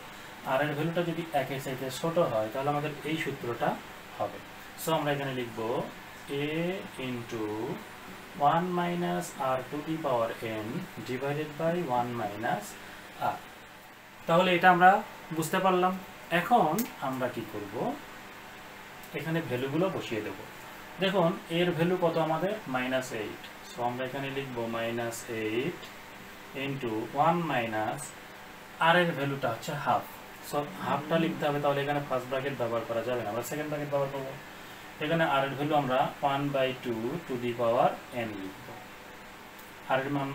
r এর ভ্যালুটা যদি 1 এর চাইতে ছোট হয় তাহলে আমাদের এই সূত্রটা হবে। সো আমরা এখানে লিখব a into 1 minus r to the power n divided by 1 minus r। তাহলে এটা আমরা বুঝতে পারলাম। এখন আমরা কি করব? এখানে ভ্যালুগুলো বসিয়ে দেব। দেখুন এর ভ্যালু কত আমাদের? -8। সো আমরা এখানে লিখব -8 into 1 minus r এর ভ্যালুটা হচ্ছে হাফ। সো হাফটা লিখতে হবে, তাহলে এখানে ফার্স্ট ব্র্যাকেট ব্যবহার করা যাবে না, আমরা সেকেন্ড ব্র্যাকেট ব্যবহার করব। এখানে r এর ভ্যালু আমরা 1/2 টু দি পাওয়ার n লিখব। r এর মান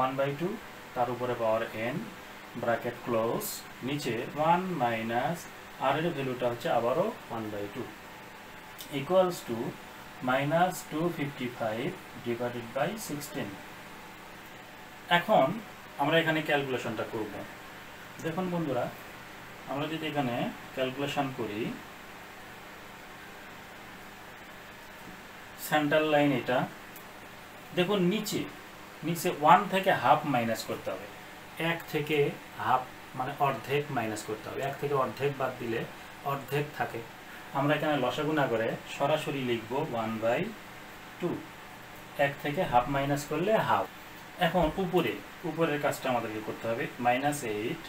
1/2, তার উপরে পাওয়ার n, ব্র্যাকেট ক্লোজ, নিচে 1 মাইনাস r এর ভ্যালুটা হচ্ছে আবারও 1/2 ইকুয়ালস টু -255 ডিভাইডেড বাই 16। এখন আমরা এখানে ক্যালকুলেশনটা করব। দেখুন বন্ধুরা, আমরা যদি এখানে ক্যালকুলেশন করি, সেন্টার লাইন এটা, দেখুন নিচে 1 থেকে হাফ মাইনাস করতে হবে, 1 থেকে হাফ মানে অর্ধেক মাইনাস করতে হবে। 1 থেকে অর্ধেক বাদ দিলে অর্ধেক থাকে। আমরা এখানে লসাগু না করে সরাসরি লিখব 1/2। 1 থেকে হাফ মাইনাস করলে হাফ। এখন উপরের কাজটা আমাদেরকে করতে হবে, -8।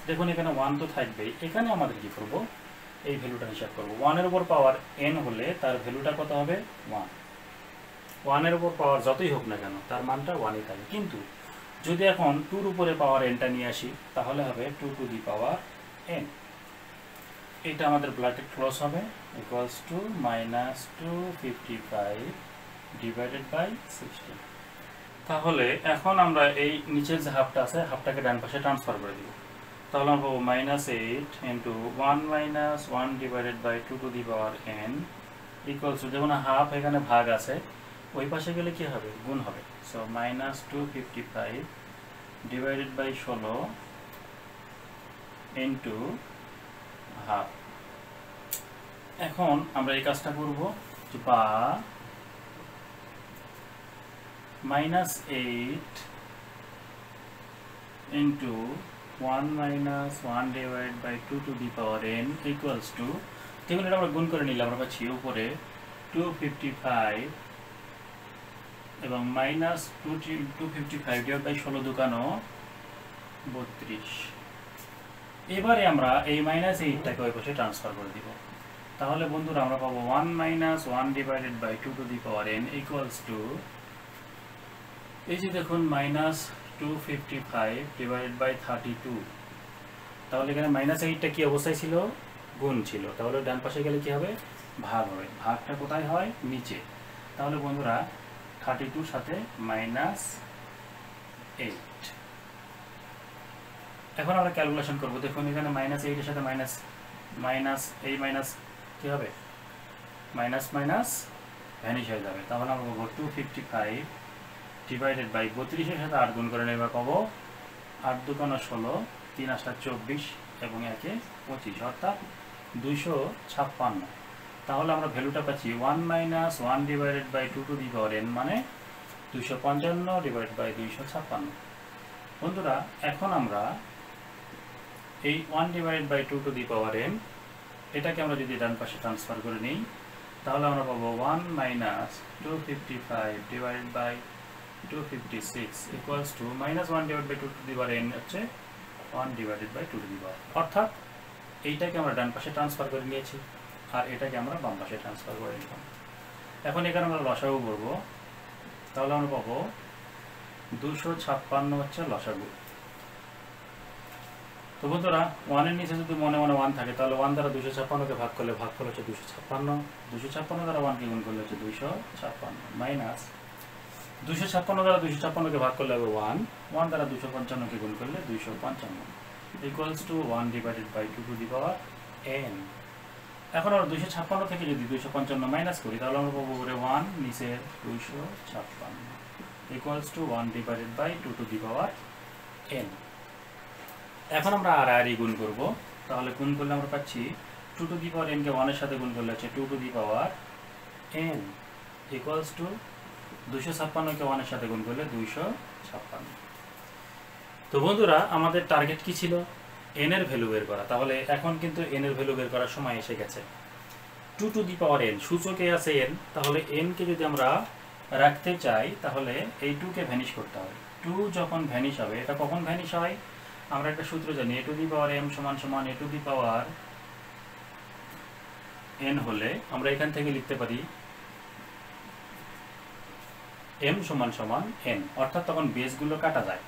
দেখুন এখানে 1 তো থাকবেই, এখানে আমাদের কি করব? এই ভ্যালুটা হিসাব করব। 1 এর উপর পাওয়ার n হলে তার ভ্যালুটা কত হবে? 1। 1 এর উপর পাওয়ার যতই হোক না কেন তার মানটা 1ই থাকে। কিন্তু যদি এখন 2 এর উপরে পাওয়ার nটা নিয়ে আসি তাহলে হবে 2 টু দি পাওয়ার n। এটা আমাদের ব্র্যাকেট ক্লোজ হবে, ইকুয়ালস টু -255 ডিভাইডেড বাই 16। তাহলে এখন আমরা এই নিচের যে হাফটা আছে হাফটাকে ডান পাশে ট্রান্সফার করে দিব। তাহলে আমরা পাবো -8 into 1 minus 1 divided by 2 to the power n equals to, যেমন হাফ এখানে ভাগ আছে ওই পাশে গেলে কি হবে? গুণ হবে। So -255 divided by 16 into half. এখন আমরা এই কাজটা করব, বা -8 into 1 minus 1 divided by 2 to the power n equals to, দেখুন এটা আমরা গুণ করে নিলাম, আমরা পাচ্ছি উপরে 255 এবং -255 divided by 16 দুকানো 32 এবারে আমরা এই মাইনাস এইটটাকে ওই পাশে ট্রান্সফার করে দিব। তাহলে বন্ধুরা আমরা পাবো 1 minus 1 divided by 2 to the power n equals to, এই যে দেখুন মাইনাস 255 ডিভাইডেড বাই 32। তাহলে এখানে মাইনাস এইটটা কি অবস্থায় ছিল? গুণ ছিল। তাহলে ডান পাশে গেলে কি হবে? ভাগ হবে। ভাগটা কোথায় হয়? নিচে। তাহলে বন্ধুরা 32 সাথে মাইনাস 8। এখন আমরা ক্যালকুলেশন করব। দেখুন এখানে মাইনাস 8 এর সাথে মাইনাস এই মাইনাস কি হবে? মাইনাস মাইনাস ভ্যানিশ হয়ে যাবে। তাহলে আমরা পাবো 255 ডিভাইডেড বাই 32 এর সাথে 8 গুণ করে নেব, পাবো 8 দুগুণ 16, 3 8 24 এবং 1 25, অর্থাৎ 256। তাহলে আমরা ভ্যালুটা পাচ্ছি 1 minus 1 divided by 2 to the power n মানে 255 ডিভাইডেড বাই 256। বন্ধুরা এখন আমরা এই 1 divided by 2 to the power n এটাকে আমরা যদি ডান পাশে ট্রান্সফার করে নিই, তাহলে আমরা পাবো 1 minus 255 divided by 256 equals to minus 1 divide by 2 to the power n হচ্ছে 1 divided by 2 to the power. অর্থাৎ এইটাকে আমরা ডান পাশে ট্রান্সফার করে নিয়েছি আর এটাকে আমরা বাম পাশে ট্রান্সফার করে নিলাম। এখন এখানে আমরা লসাগু করব। তাহলে আমরা পাবো 256 হচ্ছে লসাগু। তো বন্ধুরা 1 এর নিচে যদি মনে মনে 1 থাকে তাহলে 1 দ্বারা 256 কে ভাগ করলে ভাগফল হচ্ছে 256, 256 দ্বারা 1 কে গুণ করলে হচ্ছে 256, মাইনাস 256 দ্বারা 256 কে ভাগ করলে হবে 1 দ্বারা 255 কে গুণ করলে 255 equals to 1 divided by 2 to the power n। এখন আমরা 256 থেকে যদি 255 মাইনাস করি তাহলে আমরা পাবো উপরে 1 নিচে 256 equals to 1 divided by 2 to the power n। এখন আমরা আর গুণ করব। তাহলে গুণ করলে আমরা পাচ্ছি 2 টু দি পাওয়ার n কে 1 এর সাথে গুণ করলে হচ্ছে 2 to the power n equals two 256 কে 1 এর সাথে গুণ করলে 256। তো বন্ধুরা আমাদের টার্গেট কি ছিল? n এর ভ্যালু বের করা। তাহলে এখন কিন্তু n এর ভ্যালু বের করার সময় এসে গেছে। 2 টু দি পাওয়ার n সূচকে আছে n, তাহলে n কে যদি আমরা রাখতে চাই তাহলে এই 2 কে ভ্যানিশ করতে হবে। 2 যখন ভ্যানিশ হবে, এটা কখন ভ্যানিশ হয়? আমরা একটা সূত্র জানি, a two the power m সমান সমান a two the power n হলে আমরা এখান থেকে লিখতে পারি m সমান সমান n, অর্থাৎ তখন বেসগুলো কাটা যায়।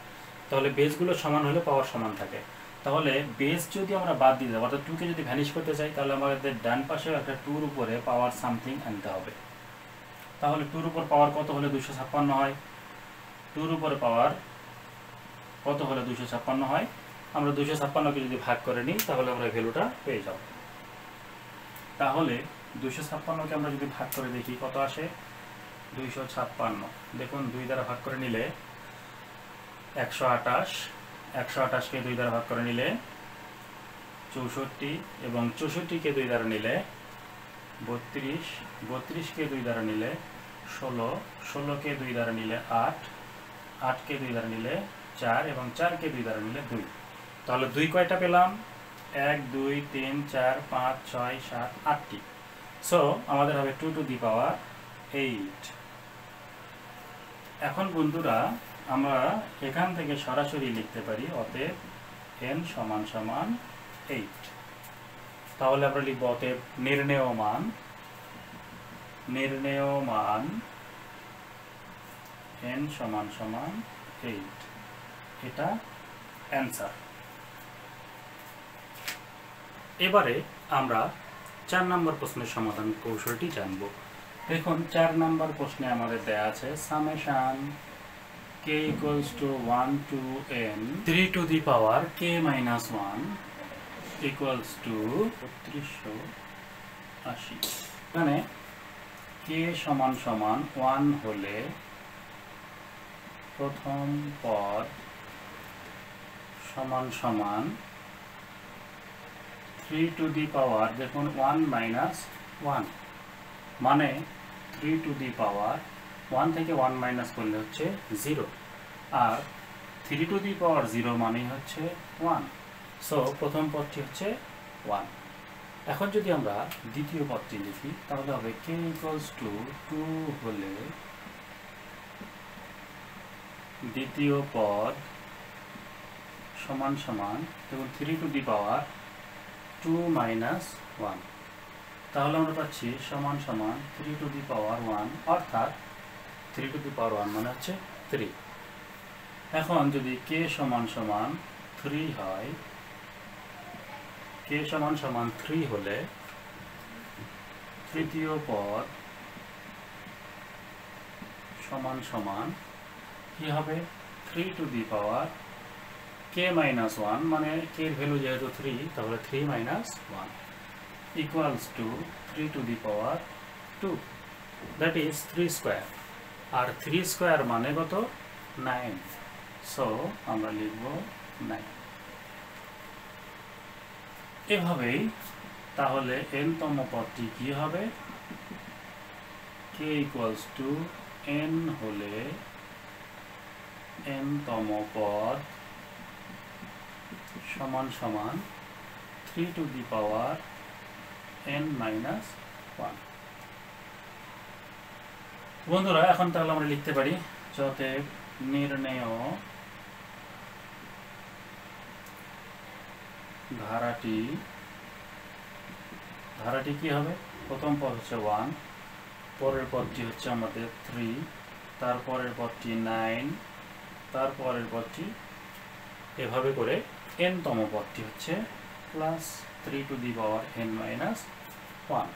তাহলে বেসগুলো সমান হলে পাওয়ার সমান থাকে। তাহলে বেস যদি আমরা বাদ দিয়ে দেব, অর্থাৎ 2 কে যদি ভ্যানিশ করতে চাই তাহলে আমাদের ডান পাশেও একটা 2 এর উপরে পাওয়ার সামথিং আনতে হবে। তাহলে 2 এর উপর পাওয়ার কত হলে 256 হয়? 2 এর উপরে পাওয়ার কত হলে 256 হয়? আমরা 256 কে যদি ভাগ করে নিই তাহলে আমরা ভ্যালুটা পেয়ে যাব। তাহলে 256 কে আমরা যদি ভাগ করে দেখি কত আসে? 256। দেখুন 2 দ্বারা ভাগ করে নিলে 128, 128 কে 2 দ্বারা ভাগ করে নিলে 64 এবং 64 কে 2 দ্বারা নিলে 32, 32 কে 2 দ্বারা নিলে 16, 16 কে 2 দ্বারা নিলে 8, 8 কে 2 দ্বারা নিলে 4 এবং 4 কে 2 দ্বারা নিলে 2। তাহলে 2 কয়টা পেলাম? 1 2 3 4 5 6 7 8টি। সো আমাদের হবে 2 টু দি পাওয়ার 8। এখন বন্ধুরা আমরা এখান থেকে সরাসরি লিখতে পারি অতএব n সমান সমান 8। তাহলে আমরা লিখব অতএব নির্ণেয় মান n সমান সমান 8। এটা অ্যান্সার। এবারে আমরা 4 নম্বর প্রশ্নের সমাধান কৌশলটি জানব। দেখুন 4 নম্বর প্রশ্নে আমাদের দেয়া আছে summation k equals to 1 to n 3 to the power k minus 1 equals to 3280। এখানে k সমান সমান 1 হলে প্রথম পদ সমান সমান 3 to the power, দেখুন 1 minus 1 মানে 3 to the power 1 থেকে 1 মাইনাস করলে হচ্ছে 0 আর 3 to the power 0 মানে হচ্ছে 1। সো প্রথম পদটি হচ্ছে 1। এখন যদি আমরা দ্বিতীয় পদটি লিখি তাহলে হবে k equals to 2 হলে দ্বিতীয় পদ সমান সমান দেখুন 3 টু দি পাওয়ার 2 মাইনাস 1, তাহলে আমরা পাচ্ছি সমান সমান 3 টু দি পাওয়ার 1, অর্থাৎ 3 টু দি পাওয়ার 1 মানে হচ্ছে 3। এখন যদি k সমান সমান 3 হয়, k সমান সমান 3 হলে তৃতীয় পদ সমান সমান কি হবে 3 to the power k minus 1, মানে k এর ভ্যালু যেহেতু 3 তাহলে 3 minus 1 equals to 3 to the power 2, that is 3 square. আর 3 স্কোয়ার মানে কত 9, সো আমরা লিখব 9। এভাবেই তাহলে n তম পদটি কি হবে, k ইকুয়ালস টু n হলে n তম পদ সমান সমান 3 to the power n minus 1। বন্ধুরা এখন তাহলে আমরা লিখতে পারি অতএব নির্ণেয় ধারাটি কি হবে, প্রথম পদ হচ্ছে 1, পরের পদটি হচ্ছে আমাদের 3, তারপরের পদটি 9, তারপরের পদটি এভাবে করে n তম পদটি হচ্ছে plus 3 to the power n minus 1।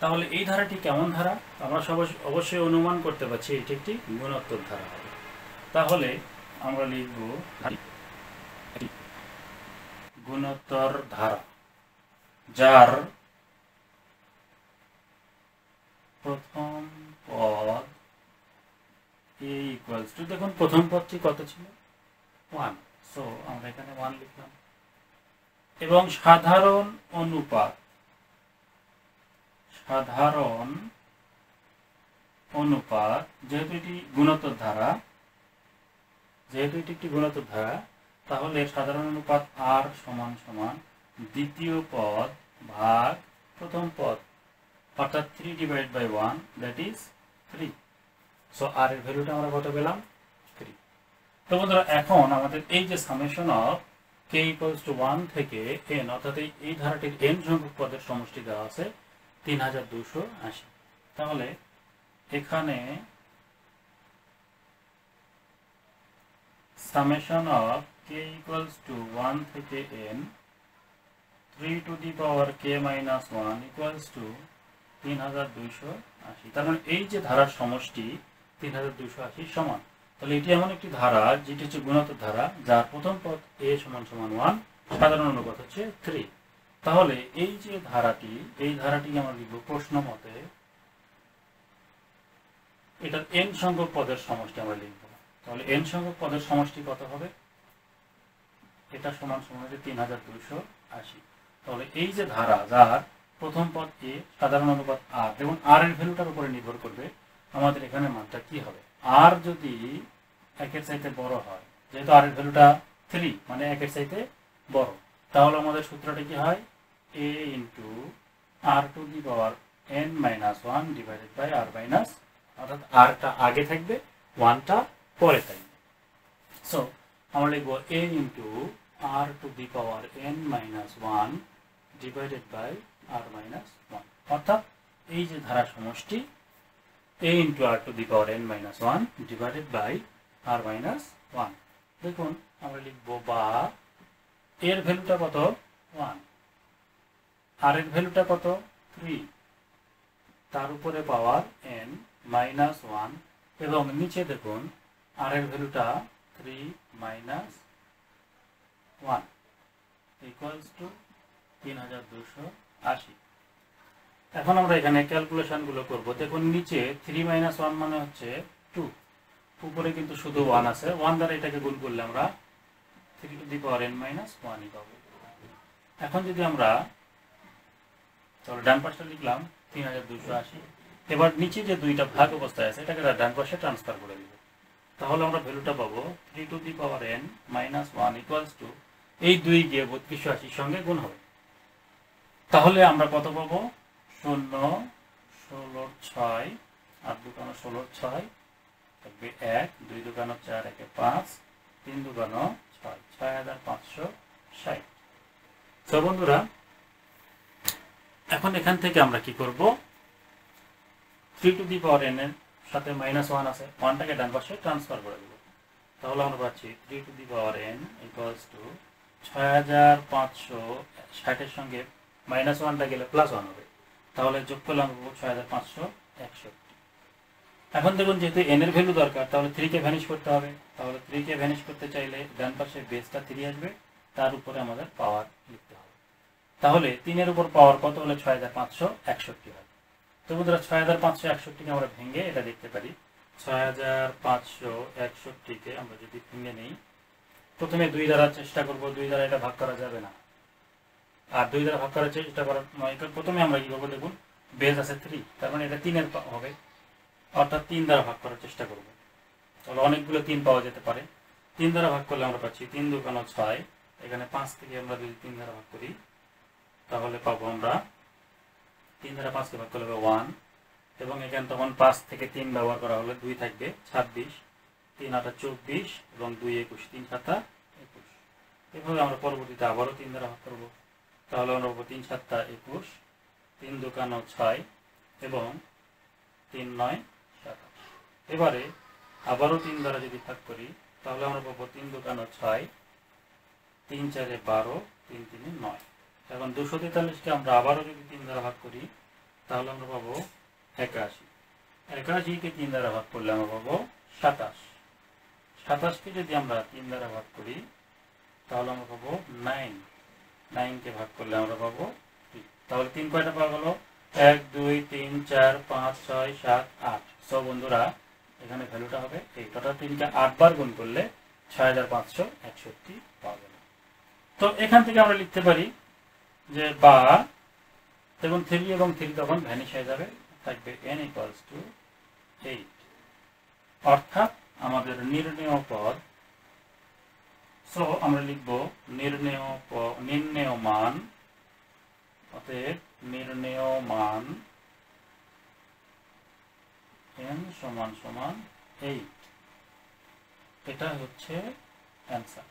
তাহলে এই ধারাটি কেমন ধারা, আমরা অবশ্যই অনুমান করতে পারছি এটি একটি গুণোত্তর ধারা হবে। তাহলে আমরা লিখব গুণোত্তর ধারা যার প্রথম পদ a ইকুয়ালস টু, দেখুন প্রথম পদটি কত ছিল 1, সো আমরা এখানে 1 লিখলাম, এবং সাধারণ অনুপাত যেহেতু এটি গুণোত্তর ধারা, তাহলে সাধারণ অনুপাত r সমান সমান দ্বিতীয় পদ ভাগ প্রথম পদ, অর্থাৎ 3 divide by 1, that is 3। So r এর ভ্যালুটা আমরা কত পেলাম 3। তো বন্ধুরা এখন আমাদের এই যে summation of k equals to 1 থেকে n, অর্থাৎ এই ধারাটির n সংখ্যক পদের সমষ্টি দেওয়া আছে 3280। তাহলে এখানে summation of k equals to 1 থেকে n 3 to the power k minus 1 equals two 3280। তার মানে এই যে ধারার সমষ্টি 3280 সমান, তাহলে এটি এমন একটি ধারা যেটি হচ্ছে গুণোত্তর ধারা যার প্রথম পদ a সমান সমান 1, সাধারণ অনুপাত হচ্ছে 3। তাহলে এই যে এই ধারাটি আমরা লিখব প্রশ্ন মতে এটা n সংখ্যক পদের সমষ্টি আমরা লিখব। তাহলে n সংখ্যক পদের সমষ্টি কত হবে, এটা সমান সমান হচ্ছে 3280। তাহলে এই যে ধারা যার প্রথম পদ a, সাধারণ অনুপাত r, এবং r এর ভ্যালুটার উপরে নির্ভর করবে আমাদের এখানে মানটা কি হবে। r যদি 1 এর চাইতে বড় হয়, যেহেতু r এর ভ্যালুটা 3 মানে 1 এর চাইতে বড়, তাহলে আমাদের সূত্রটা কি হয় a into r to the power n minus 1 divided by r minus, অর্থাৎ r টা আগে থাকবে 1 টা পরে থাকবে। সো আমরা লিখব a into r to the power n minus 1 divided by r minus 1, অর্থাৎ এই যে ধারা সমষ্টি a into r to the power n minus 1 divided by r minus 1। দেখুন আমরা লিখব বা এর ভ্যালুটা কত 1, r এর ভ্যালুটা কত 3, তার উপরে পাওয়ার n মাইনাস 1, এবং নিচে দেখুন r এর ভ্যালুটা 3 মাইনাস 1 ইকুয়ালস টু 3280। এখন আমরা এখানে ক্যালকুলেশন গুলো করব। দেখুন নিচে 3 মাইনাস 1 মানে হচ্ছে 2, উপরে কিন্তু শুধু 1 আছে, 1 দ্বারা এটাকে গুণ করলে আমরা 3 to the power n minus 1 পাবো। এখন যদি আমরা তাহলে ডান পাশটা লিখলাম 3280, এবার নিচে যে দুইটা ভাগ অবস্থায় আছে এটাকে ডান পাশে ট্রান্সফার করে দিব, তাহলে আমরা ভ্যালুটা পাবো 3 to the power n minus 1 equals to এই 2 গিয়ে 3280 সঙ্গে গুণ হবে, তাহলে আমরা কত পাবো 0 16 6 8 2 16 6 থাকবে 1 2 2 4 1 5 3 দুগুণ 6, 6560। তো বন্ধুরা এখন এখান থেকে আমরা কি করব, 3 টু দি পাওয়ার n এর সাথে -1 আছে, 1টাকে ডান পাশে ট্রান্সফার করে দেব। তাহলে আমরা পাচ্ছি 3 to the power n equals two 6560 এর সঙ্গে -1টা গেলে +1 হবে, তাহলে যোগ করলে আমরা পাবো 6561। এখন দেখুন যেহেতু n এর ভ্যালু দরকার, তাহলে 3 কে ভ্যানিশ করতে হবে। তাহলে 3 কে ভ্যানিশ করতে চাইলে ডান পাশে বেসটা 3 আসবে, তার উপরে আমাদের পাওয়ার লিখতে হবে। তাহলে 3 এর উপর পাওয়ার কত হলে 6561 হয়। তো বন্ধুরা 6561 কে আমরা ভেঙে এটা দেখতে পারি। 6561 কে আমরা যদি ভেঙে নেই, প্রথমে 2 দ্বারা চেষ্টা করব, 2 দ্বারা এটা ভাগ করা যাবে না। আর 2 দ্বারা ভাগ করার চেষ্টা করার প্রথমে আমরা কি করব, দেখুন বেস আছে 3, তার মানে এটা 3 এর হবে, অর্থাৎ 3 দ্বারা ভাগ করার চেষ্টা করব। তাহলে অনেকগুলো 3 পাওয়া যেতে পারে। 3 দ্বারা ভাগ করলে আমরা পাচ্ছি 3 দুগুণ 6, এখানে 5 থেকে আমরা যদি 3 দ্বারা ভাগ করি তাহলে পাবো আমরা 3 দ্বারা 5 কে ভাগ করলে 1, এবং এখানে তখন 5 থেকে 3 ব্যবহার করা হলে 2 থাকবে 26, 3 8 24 এবং 2 21, 3 7 21। এভাবে আমরা পরবর্তীতে আবারও 3 দ্বারা ভাগ করব। তাহলে আমরা পাবো 3 7 21, 3 দুগুণ 6 এবং 3 9 27। এবারে আবারও 3 দ্বারা যদি ভাগ করি তাহলে আমরা পাবো 3 দুগুণ 6, 3 4 12, 3 3 9। এখন 243 কে আমরা আবারও যদি 3 দ্বারা ভাগ করি তাহলে আমরা পাবো 81। 81 কে 3 দ্বারা ভাগ করলে আমরা পাবো 27। 27 কে যদি আমরা 3 দ্বারা ভাগ করি তাহলে আমরা পাবো 9। 9 কে ভাগ করলে আমরা পাবো 3। তাহলে 3 কয়টা পাওয়া গেল, 1 2 3 4 5 6 7 8। সো বন্ধুরা এখানে ভ্যালুটা হবে এই, টোটাল 3 কে 8 বার গুণ করলে 6561 পাওয়া গেল। তো এখান থেকে আমরা লিখতে পারি যে বা দেখুন 3 এবং 3 তখন ভ্যানিশ হয়ে যাবে, থাকবে n ইকুয়ালস টু 8। অর্থাৎ আমাদের নির্ণেয় পদ, সো আমরা লিখব নির্ণেয় মান, অতএব নির্ণেয় মান n সমান 8। এটা হচ্ছে অ্যান্সার।